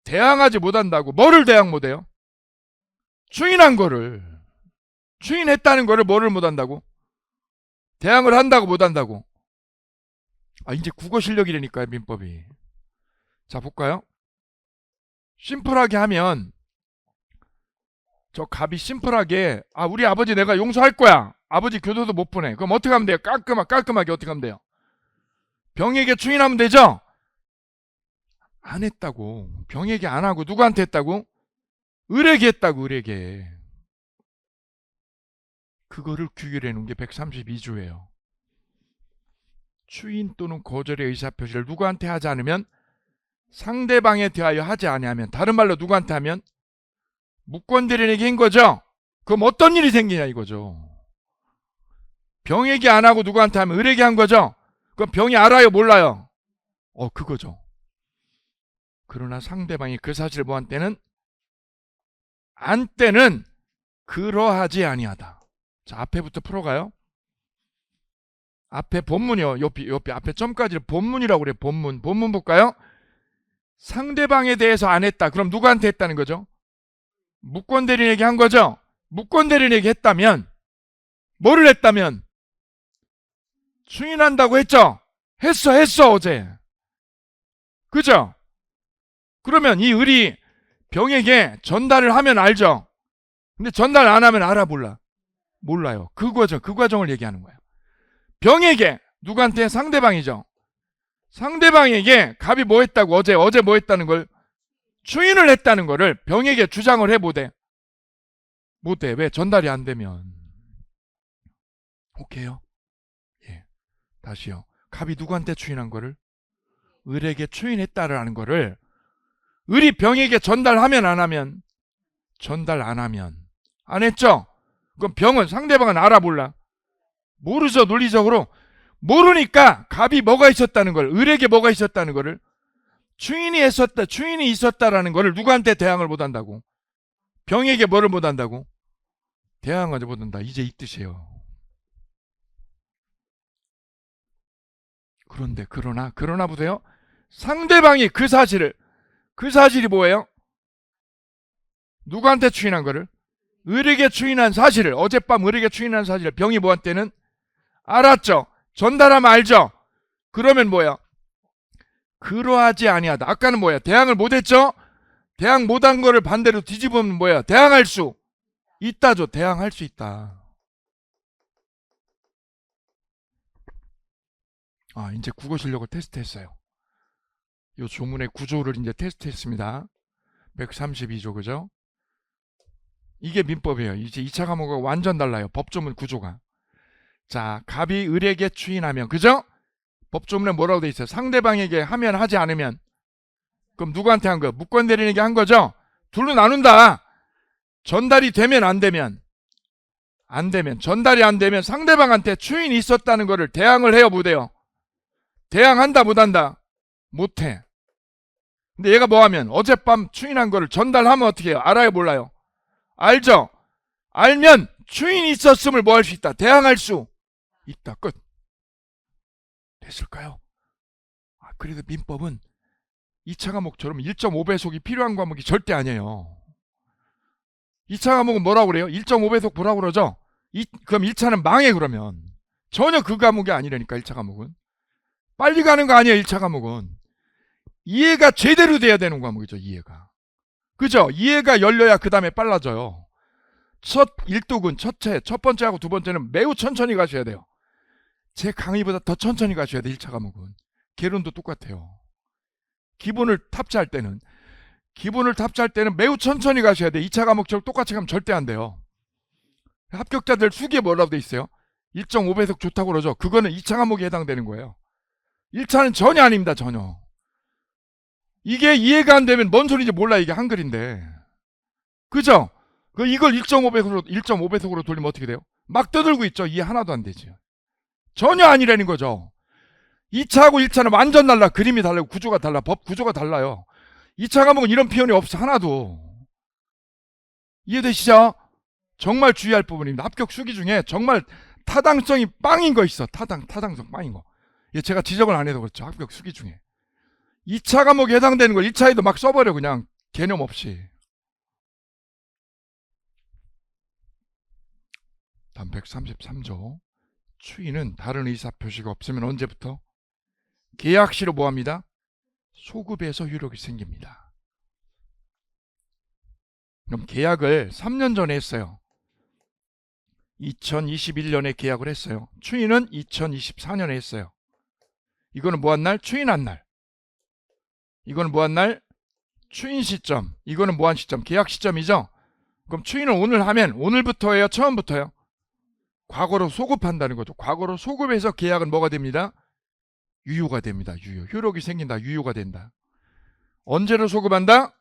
대항하지 못한다고. 뭐를 대항 못해요? 추인한 거를. 추인했다는 거를 뭐를 못한다고? 대항을 한다고 못한다고. 아, 이제 국어 실력이라니까요, 민법이. 자, 볼까요? 심플하게 하면, 저 갑이 심플하게, 아, 우리 아버지 내가 용서할 거야. 아버지 교도소 못 보내. 그럼 어떻게 하면 돼요? 깔끔하게 어떻게 하면 돼요? 병에게 추인하면 되죠? 안 했다고. 병에게 안 하고 누구한테 했다고? 을에게 했다고. 을에게. 그거를 규율해 놓은 게 132조예요. 추인 또는 거절의 의사표시를 누구한테 하지 않으면, 상대방에 대하여 하지 아니하면, 다른 말로 누구한테 하면? 묵건 대리인에게 한 거죠. 그럼 어떤 일이 생기냐 이거죠. 병에게 안 하고 누구한테 하면? 을에게 한 거죠. 그럼 병이 알아요 몰라요? 그거죠. 그러나 상대방이 그 사실을 뭐한 때는, 안 때는 그러하지 아니하다. 자, 앞에부터 풀어가요. 앞에 본문이요. 옆에 앞에 점까지 본문이라고 그래요. 본문 볼까요? 상대방에 대해서 안 했다. 그럼 누구한테 했다는 거죠? 묵건 대리인에게 한 거죠. 묵건 대리인에게 했다면, 뭐를 했다면? 추인한다고 했죠. 했어 어제. 그죠? 그러면 이 을이 병에게 전달을 하면 알죠. 근데 전달 안 하면 알아 몰라? 몰라요. 그 과정을 얘기하는 거예요. 병에게 누구한테? 상대방이죠. 상대방에게 갑이 뭐 했다고? 어제 뭐 했다는 걸 추인을 했다는 거를 병에게 주장을 해 못해. 왜? 전달이 안 되면. 오케이요? 예. 다시요. 갑이 누구한테 추인한 거를? 을에게 추인했다라는 거를 을이 병에게 전달하면 안 하면? 전달 안 하면. 안 했죠? 그럼 병은 상대방은 알아 몰라? 모르죠. 논리적으로. 모르니까 갑이 뭐가 있었다는 걸, 을에게 뭐가 있었다는 거를 추인이 있었다라는 거를 누구한테 대항을 못 한다고? 병에게 뭐를 못 한다고? 대항을 못 한다. 이제 이 뜻이에요. 그러나 보세요. 상대방이 그 사실이 뭐예요? 누구한테 추인한 거를? 을에게 추인한 사실을, 어젯밤 을에게 추인한 사실을 병이 뭐한테는 알았죠. 전달하면 알죠. 그러면 뭐야? 그러하지 아니하다. 아까는 뭐야? 대항을 못했죠. 대항 못한 거를 반대로 뒤집으면 뭐야? 대항할 수 있다죠. 대항할 수 있다. 이제 국어 실력을 테스트했어요. 이 조문의 구조를 이제 테스트했습니다. 132조 그죠? 이게 민법이에요. 이제 2차 과목과 완전 달라요. 법조문 구조가. 자, 갑이 을에게 추인하면 그죠? 법조문에 뭐라고 돼 있어요? 상대방에게 하면 하지 않으면. 그럼 누구한테 한 거예요? 무권 대리인에게 한 거죠? 둘로 나눈다. 전달이 되면 안 되면. 전달이 안 되면 상대방한테 추인이 있었다는 거를 대항을 해요 못해요? 대항한다 못한다? 못해. 근데 얘가 뭐하면 어젯밤 추인한 거를 전달하면 어떻게 해요? 알아요 몰라요? 알죠? 알면 추인이 있었음을 뭐 할 수 있다? 대항할 수 있다. 끝. 됐을까요? 그래도 민법은 2차 과목처럼 1.5배속이 필요한 과목이 절대 아니에요. 2차 과목은 뭐라고 그래요? 1.5배속 보라고 그러죠? 그럼 1차는 망해 그러면. 전혀 그 과목이 아니라니까 1차 과목은. 빨리 가는 거 아니에요 1차 과목은. 이해가 제대로 돼야 되는 과목이죠. 이해가. 그죠? 이해가 열려야 그 다음에 빨라져요. 첫 번째하고 두 번째는 매우 천천히 가셔야 돼요. 제 강의보다 더 천천히 가셔야 돼 1차 과목은. 개론도 똑같아요. 기본을 탑재할 때는 매우 천천히 가셔야 돼. 2차 과목처럼 똑같이 가면 절대 안 돼요. 합격자들 수기에 뭐라고 돼 있어요? 1.5배속 좋다고 그러죠. 그거는 2차 과목에 해당되는 거예요. 1차는 전혀 아닙니다. 전혀. 이게 이해가 안 되면 뭔 소리인지 몰라. 이게 한글인데. 그죠? 이걸 1.5배속으로 돌리면 어떻게 돼요? 막 떠들고 있죠. 이해 하나도 안 되죠. 전혀 아니라는 거죠. 2차하고 1차는 완전 달라. 그림이 달라요. 구조가 달라. 법 구조가 달라요. 2차 과목은 이런 표현이 없어. 하나도. 이해되시죠? 정말 주의할 부분입니다. 합격 수기 중에 정말 타당성이 빵인 거 있어. 타당성 빵인 거. 제가 지적을 안 해도 그렇죠. 합격 수기 중에. 2차 과목에 해당되는 걸 1차에도 막 써버려. 그냥 개념 없이. 다음 133조. 추인은 다른 의사표시가 없으면 언제부터? 계약시로 뭐합니다? 소급에서 효력이 생깁니다. 그럼 계약을 3년 전에 했어요. 2021년에 계약을 했어요. 추인은 2024년에 했어요. 이거는 뭐한 날? 추인한 날. 이거는 뭐한 날? 추인 시점. 이거는 뭐한 시점? 계약 시점이죠? 그럼 추인을 오늘 하면 오늘부터예요? 처음부터요? 과거로 소급한다는 거죠. 과거로 소급해서 계약은 뭐가 됩니다? 유효가 됩니다. 유효. 효력이 생긴다. 유효가 된다. 언제로 소급한다?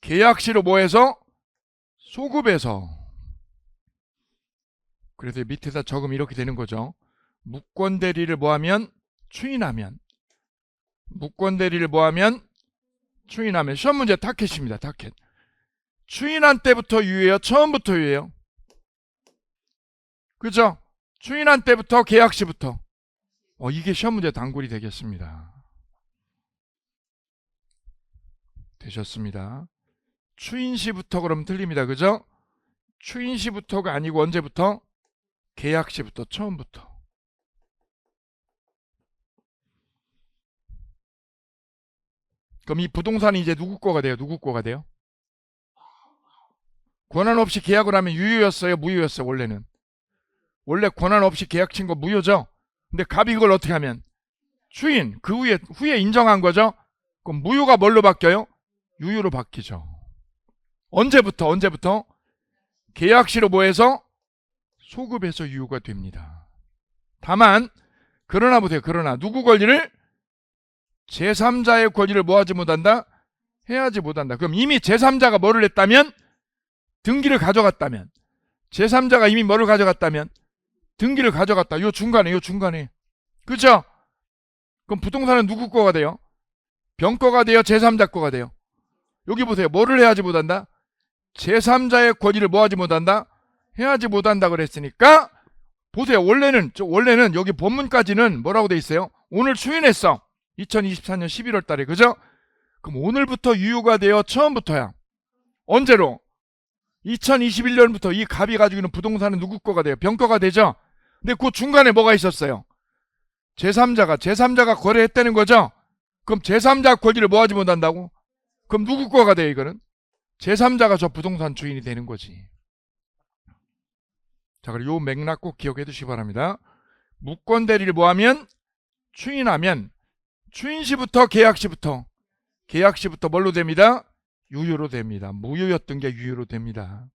계약시로 뭐해서? 소급해서. 그래서 밑에다 적으면 이렇게 되는 거죠. 무권대리를 뭐하면? 추인하면. 무권대리를 뭐하면? 추인하면. 시험 문제 타켓입니다. 타켓. 추인한 때부터 유효해요? 처음부터 유효해요? 그죠? 추인한 때부터 계약시부터. 이게 시험 문제 단골이 되겠습니다. 되셨습니다. 추인시부터 그러면 틀립니다. 그죠? 추인시부터가 아니고 언제부터? 계약시부터, 처음부터. 그럼 이 부동산이 이제 누구 거가 돼요? 누구 거가 돼요? 권한 없이 계약을 하면 유효였어요? 무효였어요? 원래는. 원래 권한 없이 계약 친 거 무효죠? 근데 갑이 그걸 어떻게 하면? 추인. 그 후에 인정한 거죠? 그럼 무효가 뭘로 바뀌어요? 유효로 바뀌죠. 언제부터? 계약시로 뭐해서? 소급해서 유효가 됩니다. 다만 그러나 보세요. 그러나 누구 권리를? 제3자의 권리를 뭐하지 못한다? 해하지 못한다. 그럼 이미 제3자가 뭐를 했다면? 등기를 가져갔다면. 제3자가 이미 뭐를 가져갔다면? 등기를 가져갔다. 요 중간에. 그죠? 그럼 부동산은 누구 거가 돼요? 병 거가 돼요? 제3자 거가 돼요? 여기 보세요. 뭐를 해하지 못한다? 제3자의 권리를 뭐하지 못한다? 해하지 못한다 그랬으니까 보세요. 원래는 여기 본문까지는 뭐라고 돼 있어요? 오늘 추인했어. 2024년 11월 달에. 그죠? 그럼 오늘부터 유효가 돼요? 처음부터야? 언제로? 2021년부터 이 갑이 가지고 있는 부동산은 누구 거가 돼요? 병 거가 되죠? 근데 그 중간에 뭐가 있었어요? 제3자가 거래했다는 거죠? 그럼 제3자 권리를 뭐하지 못한다고? 그럼 누구 거가 돼요 이거는? 제3자가 저 부동산 주인이 되는 거지. 자, 그리고 요 맥락 꼭 기억해 두시기 바랍니다. 무권 대리를 뭐하면? 추인하면 추인시부터 계약시부터 뭘로 됩니다? 유효로 됩니다. 무효였던 게 유효로 됩니다.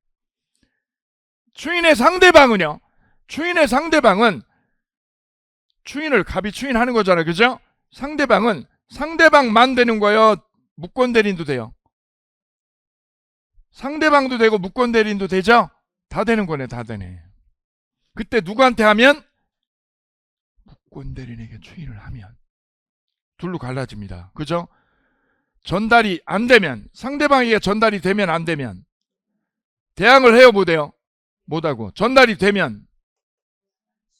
추인의 상대방은요? 추인의 상대방은 추인을 갑이 추인하는 거잖아요. 그죠? 상대방만 되는 거예요? 무권 대리인도 돼요? 상대방도 되고 무권 대리인도 되죠? 다 되는 거네. 다 되네. 그때 누구한테 하면? 무권 대리인에게 추인을 하면 둘로 갈라집니다. 그죠? 전달이 안 되면, 상대방에게 전달이 되면 안 되면 대항을 해요? 못해요? 못하고. 전달이 되면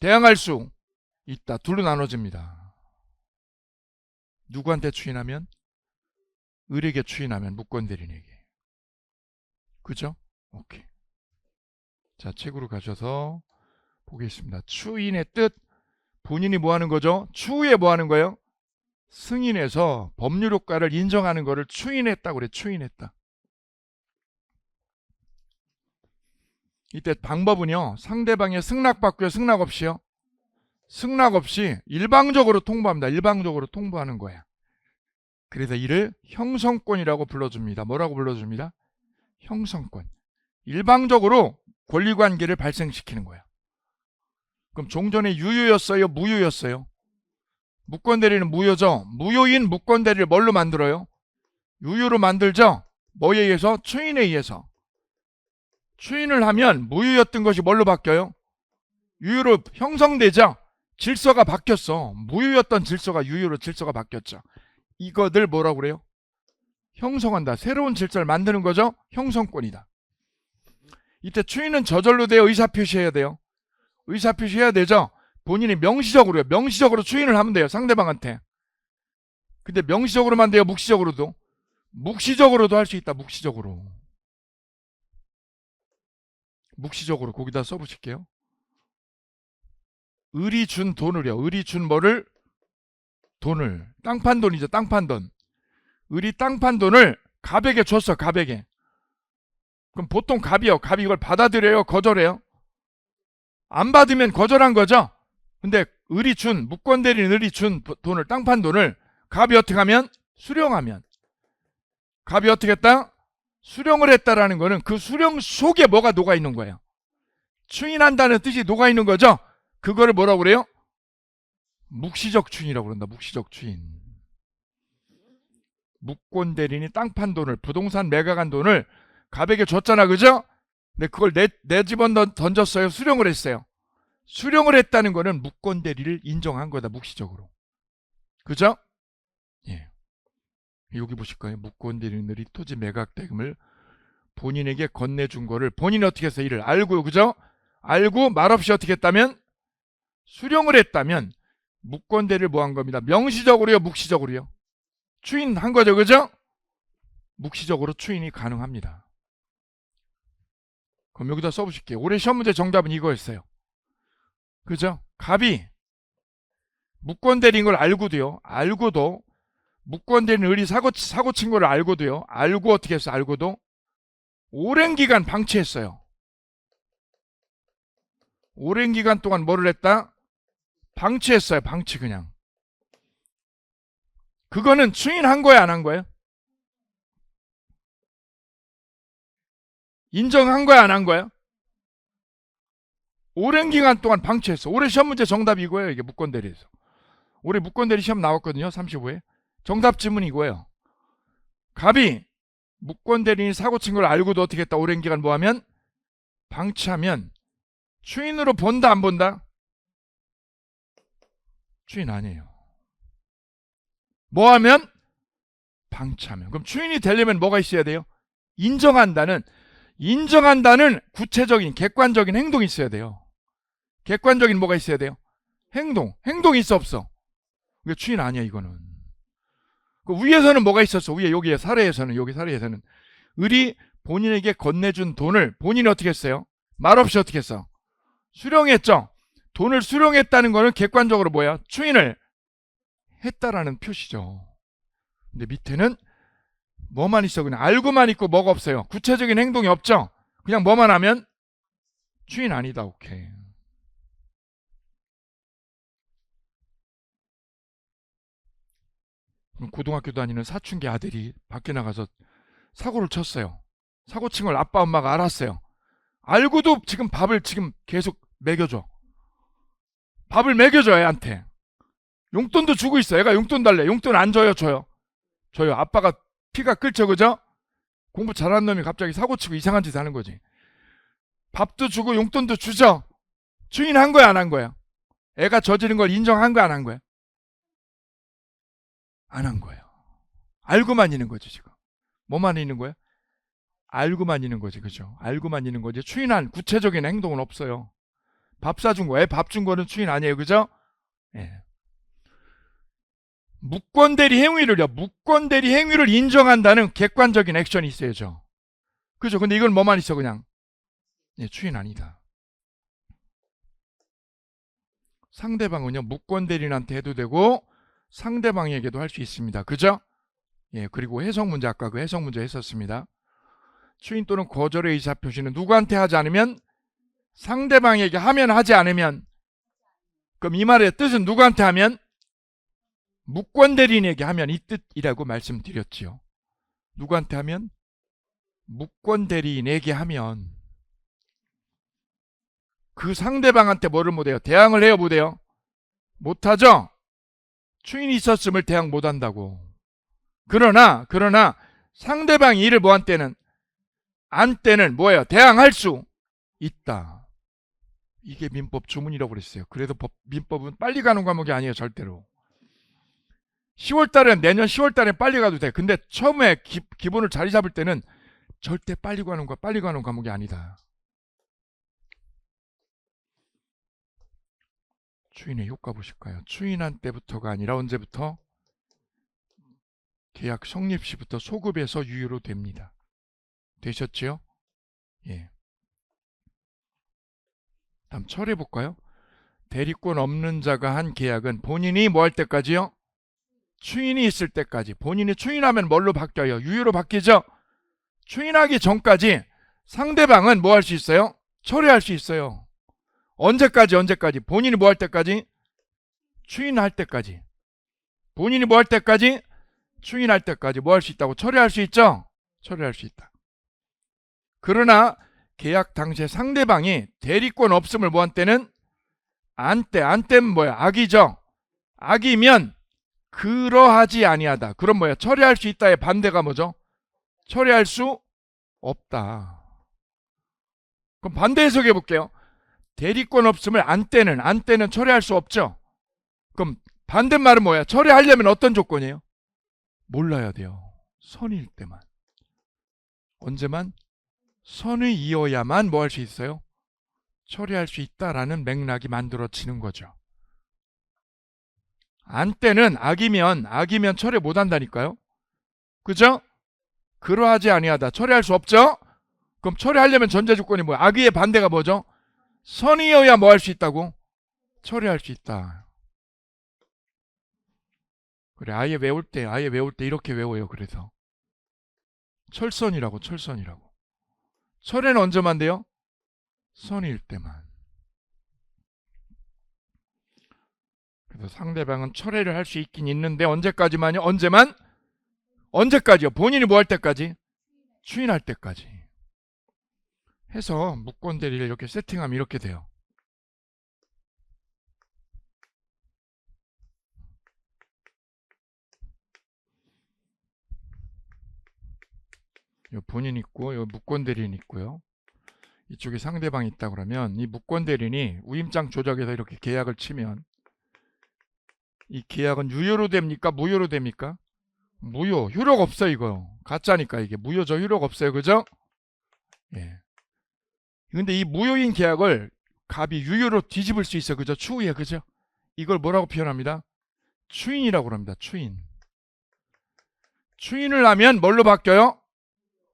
대항할 수 있다. 둘로 나눠집니다. 누구한테 추인하면? 을에게 추인하면 무권 대리인에게. 그죠? 오케이. 자, 책으로 가셔서 보겠습니다. 추인의 뜻. 본인이 뭐 하는 거죠? 추후에 뭐 하는 거예요? 승인해서 법률 효과를 인정하는 거를 추인했다고 그래. 추인했다. 이때 방법은요. 상대방의 승낙받고요. 승낙 없이요. 승낙 없이 일방적으로 통보합니다. 일방적으로 통보하는 거야. 그래서 이를 형성권이라고 불러줍니다. 뭐라고 불러줍니다? 형성권. 일방적으로 권리관계를 발생시키는 거야. 그럼 종전에 유효였어요? 무효였어요? 무권 대리는 무효죠? 무효인 무권 대리를 뭘로 만들어요? 유효로 만들죠? 뭐에 의해서? 추인에 의해서. 추인을 하면 무효였던 것이 뭘로 바뀌어요? 유효로 형성되죠? 질서가 바뀌었어. 무효였던 질서가 유효로 질서가 바뀌었죠. 이거들 뭐라고 그래요? 형성한다. 새로운 질서를 만드는 거죠? 형성권이다. 이때 추인은 저절로 돼요? 의사표시해야 돼요? 의사표시해야 되죠? 본인이 명시적으로 추인을 하면 돼요. 상대방한테. 근데 명시적으로만 돼요? 묵시적으로도? 묵시적으로도 할 수 있다. 묵시적으로 거기다 써보실게요. 을이 준 돈을요. 을이 준 뭐를? 돈을. 땅판돈이죠. 땅판돈. 을이 땅판돈을 갑에게 줬어. 갑에게. 그럼 보통 갑이 이걸 받아들여요? 거절해요? 안 받으면 거절한 거죠? 근데 무권 대리인 을이 준 돈을, 땅판돈을 갑이 어떻게 하면? 수령하면. 갑이 어떻게 했다? 수령을 했다라는 거는 그 수령 속에 뭐가 녹아있는 거예요? 추인한다는 뜻이 녹아있는 거죠? 그거를 뭐라고 그래요? 묵시적 추인이라고 그런다. 묵시적 추인. 무권 대리인이 땅판 돈을, 부동산 매각한 돈을 갑에게 줬잖아. 그죠? 근데 그걸 내 집어 던졌어요. 수령을 했어요. 수령을 했다는 거는 무권 대리를 인정한 거다. 묵시적으로. 그죠? 예. 여기 보실 거예요. 무권 대리인들이 토지 매각 대금을 본인에게 건네준 거를 본인이 어떻게 해서 이를 알고, 그죠? 알고 말없이 어떻게 했다면? 수령을 했다면 무권 대리를 뭐 한 겁니다. 명시적으로요? 묵시적으로요? 추인한 거죠. 그죠? 묵시적으로 추인이 가능합니다. 그럼 여기다 써보실게요. 올해 시험 문제 정답은 이거였어요. 그죠? 갑이 무권 대리인 걸 알고도 무권대리인 을이 사고 친 걸 알고도요. 알고 어떻게 했어? 알고도 오랜 기간 방치했어요. 오랜 기간 동안 뭐를 했다? 방치했어요. 방치 그냥. 그거는 추인한 거야, 안 한 거예요? 인정한 거야, 안 한 거야? 오랜 기간 동안 방치했어. 올해 시험 문제 정답이 이거예요. 이게 무권대리에서. 올해 무권대리 시험 나왔거든요. 35회. 정답 지문이 이거예요. 갑이 무권대리인이 사고 친 걸 알고도 어떻게 했다? 오랜 기간 뭐 하면? 방치하면 추인으로 본다, 안 본다? 추인 아니에요. 뭐 하면? 방치하면. 그럼 추인이 되려면 뭐가 있어야 돼요? 인정한다는 구체적인 객관적인 행동이 있어야 돼요. 객관적인 뭐가 있어야 돼요? 행동이 있어 없어? 이게 추인 아니야 이거는. 그 위에서는 뭐가 있었어? 위에 여기 사례에서는 을이 본인에게 건네준 돈을 본인이 어떻게 했어요? 말없이 어떻게 했어? 수령했죠. 돈을 수령했다는 거는 객관적으로 뭐야? 추인을 했다라는 표시죠. 근데 밑에는 뭐만 있어? 그냥 알고만 있고 뭐가 없어요. 구체적인 행동이 없죠. 그냥 뭐만 하면 추인 아니다. 오케이. 고등학교 다니는 사춘기 아들이 밖에 나가서 사고를 쳤어요. 사고 친 걸 아빠 엄마가 알았어요. 알고도 지금 밥을 지금 계속 먹여줘. 밥을 먹여줘 애한테. 용돈도 주고 있어. 애가 용돈 달래. 용돈 안 줘요? 줘요? 줘요. 아빠가 피가 끓죠. 그죠? 공부 잘하는 놈이 갑자기 사고 치고 이상한 짓 하는 거지. 밥도 주고 용돈도 주죠. 추인한 거야, 안 한 거야? 애가 저지른 걸 인정한 거야, 안 한 거야? 안 한 거예요. 알고만 있는 거지 지금. 뭐만 있는 거야? 알고만 있는 거지. 그죠? 알고만 있는 거지. 추인한 구체적인 행동은 없어요. 밥 사준 거, 애 밥 준 거는 추인 아니에요. 그죠? 예. 무권대리 행위를 인정한다는 객관적인 액션이 있어야죠. 그죠? 근데 이건 뭐만 있어 그냥? 예, 추인 아니다. 상대방은요, 무권대리인한테 해도 되고 상대방에게도 할 수 있습니다. 그죠? 예, 그리고 해석 문제, 아까 그 해석 문제 했었습니다. 추인 또는 거절의 의사 표시는 누구한테 하지 않으면? 상대방에게 하면, 하지 않으면. 그럼 이 말의 뜻은 누구한테 하면? 무권대리인에게 하면 이 뜻이라고 말씀드렸지요. 누구한테 하면? 무권대리인에게 하면. 그 상대방한테 뭐를 못해요? 대항을 해요, 못해요? 못하죠? 추인이 있었음을 대항 못한다고. 그러나 상대방이 이를 뭐 한 때는, 안 때는 뭐예요? 대항할 수 있다. 이게 민법 주문이라고 그랬어요. 그래도 민법은 빨리 가는 과목이 아니에요, 절대로. 10월달에, 내년 10월달에 빨리 가도 돼. 근데 처음에 기본을 자리 잡을 때는 절대 빨리 가는 과목이 아니다. 추인의 효과 보실까요? 추인한 때부터가 아니라 언제부터? 계약 성립 시부터 소급해서 유효로 됩니다. 되셨지요? 예. 다음 철회 볼까요? 대리권 없는 자가 한 계약은 본인이 뭐 할 때까지요? 추인이 있을 때까지. 본인이 추인하면 뭘로 바뀌어요? 유효로 바뀌죠? 추인하기 전까지 상대방은 뭐 할 수 있어요? 철회할 수 있어요. 언제까지? 본인이 뭐 할 때까지? 추인할 때까지. 본인이 뭐 할 때까지? 추인할 때까지 뭐 할 수 있다고? 철회할 수 있죠? 철회할 수 있다. 그러나 계약 당시에 상대방이 대리권 없음을 뭐 한 때는? 안 때는 뭐야? 악이죠? 악이면 그러하지 아니하다. 그럼 뭐야? 철회할 수 있다의 반대가 뭐죠? 철회할 수 없다. 그럼 반대 해석해 볼게요. 대리권 없음을 안 때는 철회할 수 없죠. 그럼 반대말은 뭐야? 철회하려면 어떤 조건이에요? 몰라야 돼요. 선일 때만. 언제만? 선의 이어야만 뭐 할 수 있어요? 처리할 수 있다라는 맥락이 만들어지는 거죠. 안 때는 악이면 처리 못 한다니까요. 그죠? 그러하지 아니하다. 처리할 수 없죠? 그럼 처리하려면 전제 조건이 뭐야? 악의의 반대가 뭐죠? 선이어야 뭐 할 수 있다고? 처리할 수 있다. 그래, 아예 외울 때 이렇게 외워요. 그래서 철선이라고. 철에는 언제만 돼요? 선일 때만. 그래서 상대방은 철회를 할 수 있긴 있는데 언제까지만요? 언제까지요? 본인이 뭐 할 때까지? 추인할 때까지. 해서 무권대리를 이렇게 세팅하면 이렇게 돼요. 요 본인 있고 요 무권대리인 있고요. 이쪽에 상대방이 있다 그러면 이 무권대리인이 우임장 조작해서 이렇게 계약을 치면 이 계약은 유효로 됩니까? 무효로 됩니까? 무효. 효력 없어 이거. 가짜니까 이게 무효죠. 효력 없어요. 그죠? 예. 근데 이 무효인 계약을 갑이 유효로 뒤집을 수 있어. 그죠? 추후에. 그죠? 이걸 뭐라고 표현합니다? 추인이라고 합니다. 추인. 추인을 하면 뭘로 바뀌어요?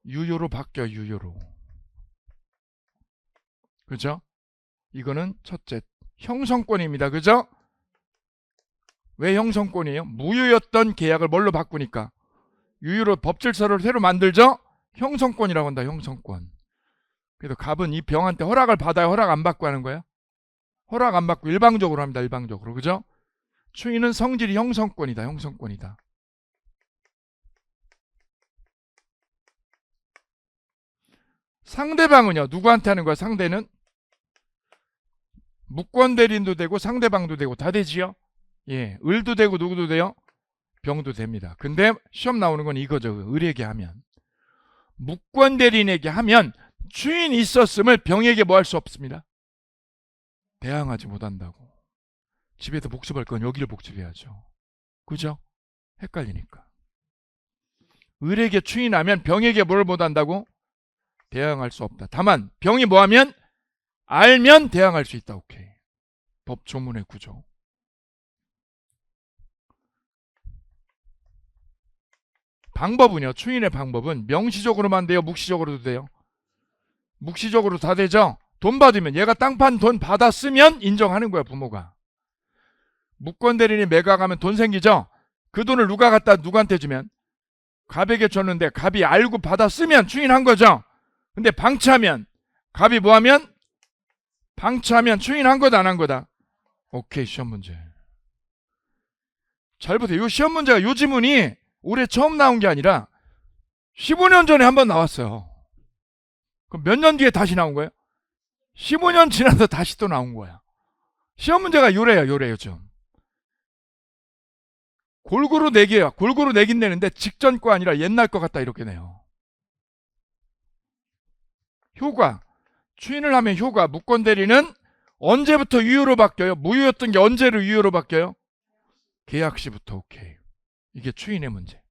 유효로 바뀌어요. 유효로. 그죠? 이거는 첫째 형성권입니다. 그죠? 왜 형성권이에요? 무효였던 계약을 뭘로 바꾸니까 유효로 법질서를 새로 만들죠? 형성권이라고 한다. 형성권. 그래서 갑은 이 병한테 허락을 받아요? 허락 안 받고 하는 거예요? 허락 안 받고 일방적으로 합니다. 일방적으로. 그죠? 추인은 성질이 형성권이다. 형성권이다. 상대방은요. 누구한테 하는 거야? 상대는 무권대리인도 되고 상대방도 되고 다 되지요? 예, 을도 되고 누구도 돼요? 병도 됩니다. 근데 시험 나오는 건 이거죠. 을에게 하면. 무권대리인에게 하면 추인이 있었음을 병에게 뭐 할 수 없습니다. 대항하지 못한다고. 집에서 복습할 건 여기를 복습해야죠. 그죠? 헷갈리니까. 을에게 추인하면 병에게 뭘 못한다고? 대항할 수 없다. 다만 병이 뭐하면? 알면 대항할 수 있다. 오케이. 법 조문의 구조. 방법은요. 추인의 방법은 명시적으로만 돼요? 묵시적으로도 돼요? 묵시적으로 다 되죠? 돈 받으면 얘가 땅판 돈 받았으면 인정하는 거야. 부모가. 무권대리인이 매각하면 돈 생기죠? 그 돈을 누가 갖다 누구한테 주면? 갑에게 줬는데 갑이 알고 받았으면 추인한 거죠? 근데 방치하면 갑이 뭐하면? 방치하면 추인한 거다 안 한 거다? 오케이. 시험 문제. 잘 보세요. 이 시험 문제가 요 지문이 올해 처음 나온 게 아니라 15년 전에 한번 나왔어요. 그럼 몇 년 뒤에 다시 나온 거예요? 15년 지나서 다시 또 나온 거야. 시험 문제가 요래요 좀. 골고루 내기야. 골고루 내긴 내는데 직전 거 아니라 옛날 거 같다 이렇게 내요. 효과. 추인을 하면 효과. 무권대리는 언제부터 유효로 바뀌어요? 무효였던 게 언제로 유효로 바뀌어요? 계약 시부터. 오케이. 이게 추인의 문제.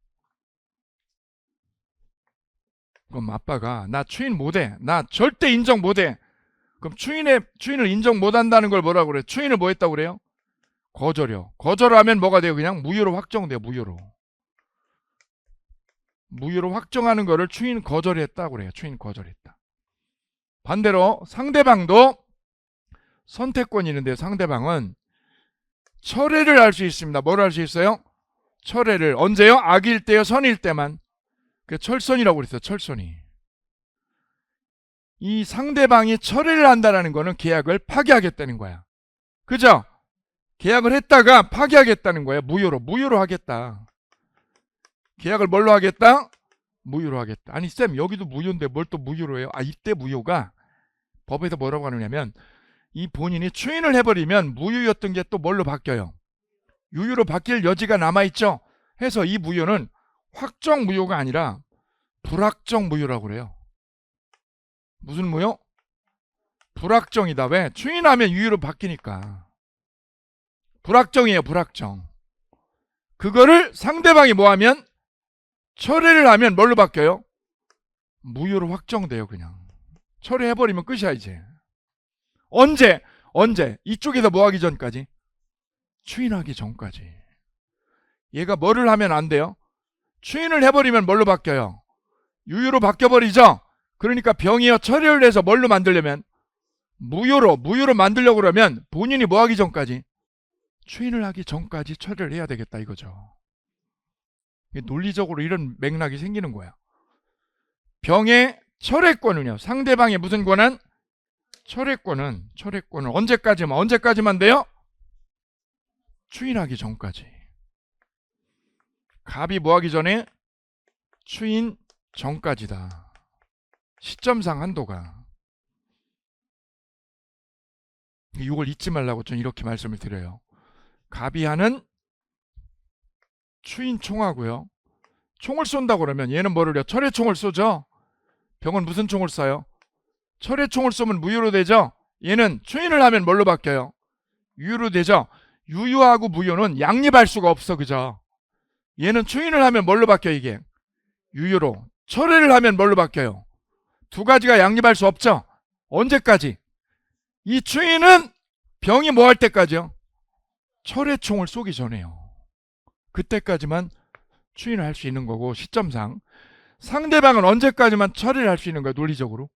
그럼 아빠가 나 추인 못해. 나 절대 인정 못해. 그럼 추인을 인정 못한다는 걸 뭐라고 그래? 추인을 뭐 했다고 그래요? 거절이요. 거절하면 뭐가 돼요? 그냥 무효로 확정돼요. 무효로. 무효로 확정하는 거를 추인 거절했다고 그래요. 추인 거절했다. 반대로 상대방도 선택권이 있는데요. 상대방은 철회를 할 수 있습니다. 뭘 할 수 있어요? 철회를. 언제요? 악일 때요? 선일 때만. 그 철선이라고 그랬어요. 철선이. 이 상대방이 철회를 한다는 거는 계약을 파기하겠다는 거야. 그죠? 계약을 했다가 파기하겠다는 거야. 무효로 하겠다. 계약을 뭘로 하겠다? 무효로 하겠다. 아니 쌤 여기도 무효인데 뭘 또 무효로 해요? 아 이때 무효가 법에서 뭐라고 하느냐면 이 본인이 추인을 해버리면 무효였던 게 또 뭘로 바뀌어요? 유효로 바뀔 여지가 남아있죠? 해서 이 무효는 확정 무효가 아니라 불확정 무효라고 그래요. 무슨 무효? 불확정이다. 왜? 추인하면 유효로 바뀌니까. 불확정이에요. 불확정. 그거를 상대방이 뭐하면? 철회를 하면 뭘로 바뀌어요? 무효로 확정돼요. 그냥. 철회해버리면 끝이야 이제. 언제? 이쪽에서 뭐하기 전까지? 추인하기 전까지. 얘가 뭐를 하면 안 돼요? 추인을 해버리면 뭘로 바뀌어요? 유효로 바뀌어버리죠? 그러니까 병이요 철회를 해서 뭘로 만들려면? 무효로 만들려고 그러면 본인이 뭐하기 전까지? 추인을 하기 전까지 철회를 해야 되겠다 이거죠. 논리적으로 이런 맥락이 생기는 거야. 병의 철회권은요. 상대방의 무슨 권한? 철회권은 언제까지만 돼요? 추인하기 전까지. 갑이 뭐하기 전에? 추인 전까지다. 시점상 한도가. 이걸 잊지 말라고 저는 이렇게 말씀을 드려요. 갑이 하는 추인 총하고요. 총을 쏜다고 그러면 얘는 뭐를 해요? 철회총을 쏘죠. 병은 무슨 총을 쏴요? 철회총을 쏘면 무효로 되죠. 얘는 추인을 하면 뭘로 바뀌어요? 유효로 되죠. 유효하고 무효는 양립할 수가 없어. 그죠? 얘는 추인을 하면 뭘로 바뀌어요? 이게 유효로. 철회를 하면 뭘로 바뀌어요? 두 가지가 양립할 수 없죠. 언제까지? 이 추인은 병이 뭐 할 때까지요? 철회총을 쏘기 전에요. 그때까지만 추인을 할 수 있는 거고, 시점상 상대방은 언제까지만 처리를 할 수 있는 거야? 논리적으로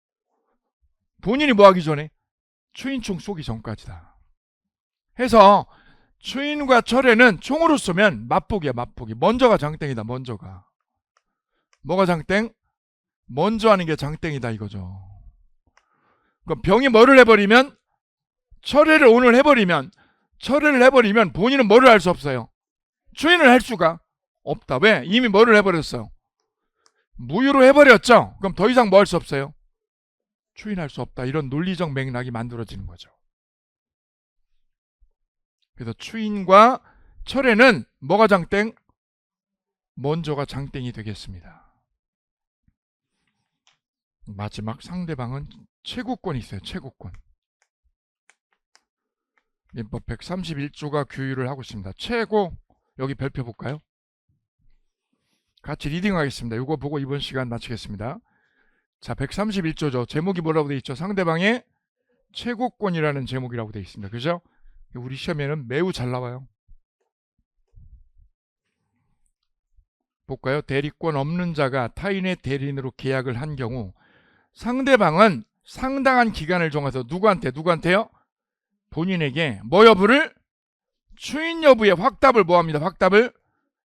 본인이 뭐 하기 전에? 추인총 쏘기 전까지다. 해서 추인과 철회는 총으로 쏘면 맛보기야. 맛보기. 먼저가 장땡이다. 먼저가. 뭐가 장땡? 먼저 하는 게 장땡이다 이거죠. 그럼 병이 뭐를 해버리면, 철회를 오늘 해버리면, 철회를 해버리면 본인은 뭐를 할 수 없어요? 추인을 할 수가 없다. 왜? 이미 뭐를 해버렸어요? 무효로 해버렸죠. 그럼 더 이상 뭐 할 수 없어요? 추인할 수 없다. 이런 논리적 맥락이 만들어지는 거죠. 그래서 추인과 철회는 뭐가 장땡? 먼저가 장땡이 되겠습니다. 마지막 상대방은 최고권이 있어요. 최고권. 민법 131조가 규율을 하고 있습니다. 최고, 여기 별표 볼까요? 같이 리딩하겠습니다. 이거 보고 이번 시간 마치겠습니다. 자, 131조죠. 제목이 뭐라고 되어 있죠? 상대방의 최고권이라는 제목이라고 되어 있습니다. 그죠? 우리 시험에는 매우 잘 나와요. 볼까요? 대리권 없는 자가 타인의 대리인으로 계약을 한 경우 상대방은 상당한 기간을 정해서 누구한테요? 본인에게 뭐 여부를? 추인 여부의 확답을 뭐합니다? 확답을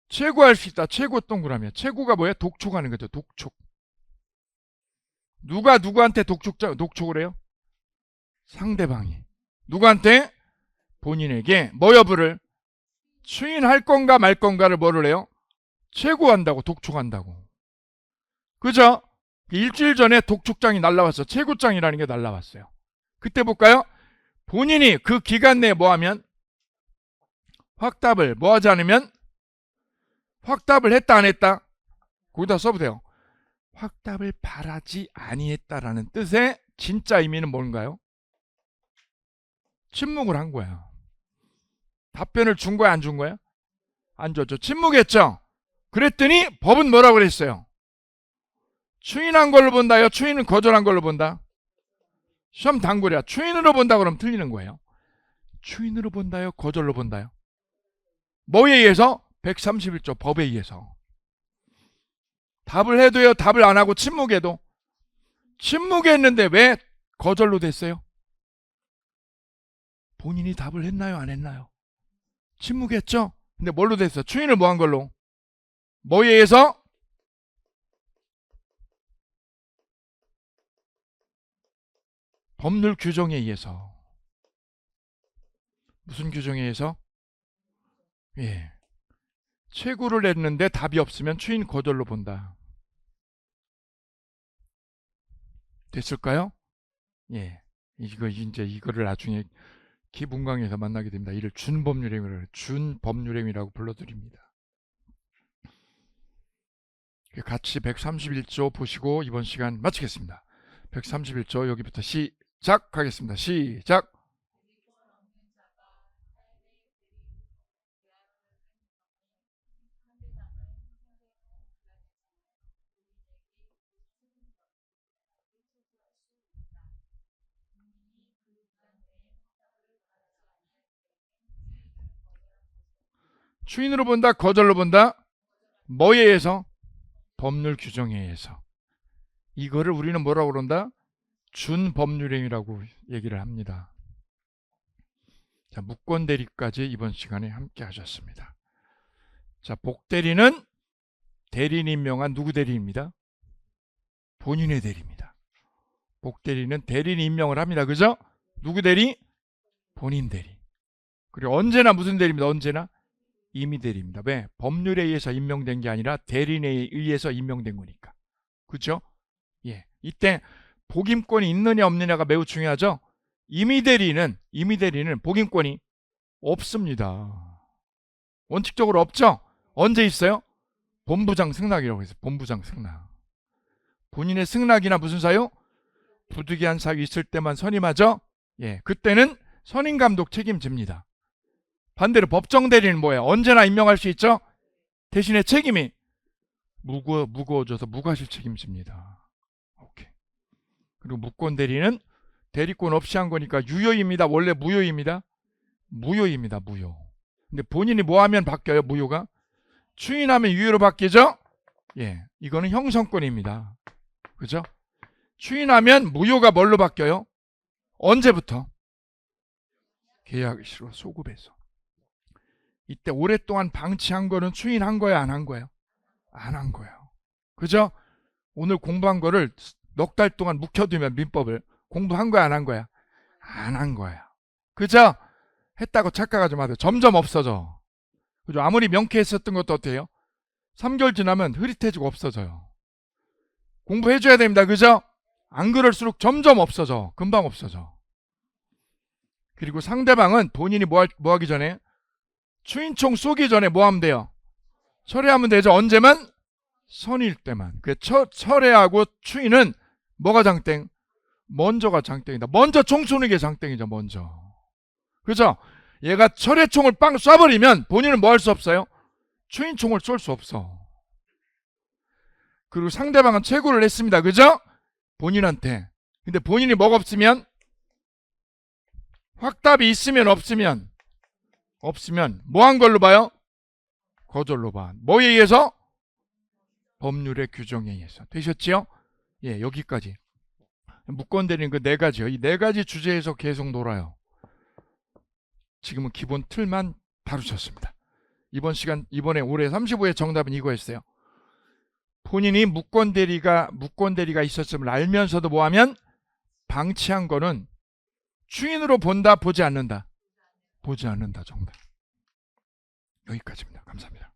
최고할 수 있다. 최고 동그라미. 최고가 뭐예요? 독촉하는 거죠. 독촉. 누가 누구한테 독촉을 해요? 상대방이. 누구한테? 본인에게 뭐 여부를? 추인할 건가 말 건가를 뭐를 해요? 최고한다고. 독촉한다고. 그죠? 일주일 전에 독촉장이 날라왔어. 최고장이라는 게 날라왔어요. 그때 볼까요? 본인이 그 기간 내에 뭐하면? 확답을 뭐하지 않으면? 확답을 했다 안 했다? 거기다 써보세요. 확답을 바라지 아니했다라는 뜻의 진짜 의미는 뭔가요? 침묵을 한 거야. 답변을 준 거야 안 준 거야? 안 줬죠. 침묵했죠. 그랬더니 법은 뭐라고 그랬어요? 추인한 걸로 본다요? 추인은 거절한 걸로 본다? 시험 단골이야. 추인으로 본다 그러면 틀리는 거예요. 추인으로 본다요? 거절로 본다요? 뭐에 의해서? 131조 법에 의해서. 답을 해도요? 답을 안 하고 침묵해도? 침묵했는데 왜 거절로 됐어요? 본인이 답을 했나요? 안 했나요? 침묵했죠? 근데 뭘로 됐어? 추인을 뭐 한 걸로? 뭐에 의해서? 법률 규정에 의해서. 무슨 규정에 의해서? 예. 최고를 냈는데 답이 없으면 추인 거절로 본다. 됐을까요? 예. 이거를 나중에 기분강에서 만나게 됩니다. 이를 준법률행위라고 불러드립니다. 같이 131조 보시고 이번 시간 마치겠습니다. 131조 여기부터 시작하겠습니다. 시작. 추인으로 본다, 거절로 본다? 뭐에 의해서? 법률 규정에 의해서. 이거를 우리는 뭐라고 그런다? 준법률행위라고 얘기를 합니다. 자, 무권 대리까지 이번 시간에 함께 하셨습니다. 자, 복대리는 대리인 임명한 누구 대리입니다? 본인의 대리입니다. 복대리는 대리인 임명을 합니다. 그죠? 누구 대리? 본인 대리. 그리고 언제나 무슨 대리입니다. 언제나 임의 대리입니다. 왜? 법률에 의해서 임명된 게 아니라 대리인에 의해서 임명된 거니까. 그죠? 예. 이때 복임권이 있느냐 없느냐가 매우 중요하죠. 임의 대리는 복임권이 없습니다. 원칙적으로 없죠. 언제 있어요? 본부장 승낙이라고 해서 본부장 승낙. 본인의 승낙이나 무슨 사유? 부득이한 사유 있을 때만 선임하죠. 예, 그때는 선임 감독 책임집니다. 반대로 법정 대리는 뭐예요? 언제나 임명할 수 있죠. 대신에 책임이 무거워져서 무과실 책임집니다. 오케이. 그리고 무권 대리는 대리권 없이 한 거니까 유효입니다. 원래 무효입니다. 무효입니다. 무효. 근데 본인이 뭐 하면 바뀌어요? 무효가? 추인하면 유효로 바뀌죠? 예. 이거는 형성권입니다. 그죠? 추인하면 무효가 뭘로 바뀌어요? 언제부터? 계약시로 소급해서. 이때 오랫동안 방치한 거는 추인한 거야, 안 한 거예요? 안 한 거예요. 그죠? 오늘 공부한 거를 넉 달 동안 묵혀두면 민법을 공부한 거야, 안 한 거야? 안 한 거야. 그죠? 했다고 착각하지 마세요. 점점 없어져. 그죠? 아무리 명쾌했었던 것도 어때요? 3개월 지나면 흐릿해지고 없어져요. 공부해줘야 됩니다. 그죠? 안 그럴수록 점점 없어져. 금방 없어져. 그리고 상대방은 본인이 뭐 하기 전에 추인총 쏘기 전에 뭐 하면 돼요? 철회하면 되죠. 언제만? 선일 때만. 그 철회하고 추인은 뭐가 장땡? 먼저가 장땡이다. 먼저 총 쏘는 게 장땡이죠. 먼저. 그죠? 얘가 철회총을 빵 쏴버리면 본인은 뭐 할 수 없어요? 추인총을 쏠 수 없어. 그리고 상대방은 최고를 했습니다. 그죠? 본인한테. 근데 본인이 뭐가 없으면? 확답이 있으면 없으면 뭐 한 걸로 봐요? 거절로 봐. 뭐에 의해서? 법률의 규정에 의해서. 되셨지요? 예, 여기까지. 무권 대리는 그 네 가지요. 이 네 가지 주제에서 계속 놀아요. 지금은 기본 틀만 다루셨습니다. 이번에 올해 35회 정답은 이거였어요. 본인이 무권 대리가 있었음을 알면서도 뭐하면? 방치한 거는 추인으로 본다, 보지 않는다? 보지 않는다 정답. 여기까지입니다. 감사합니다.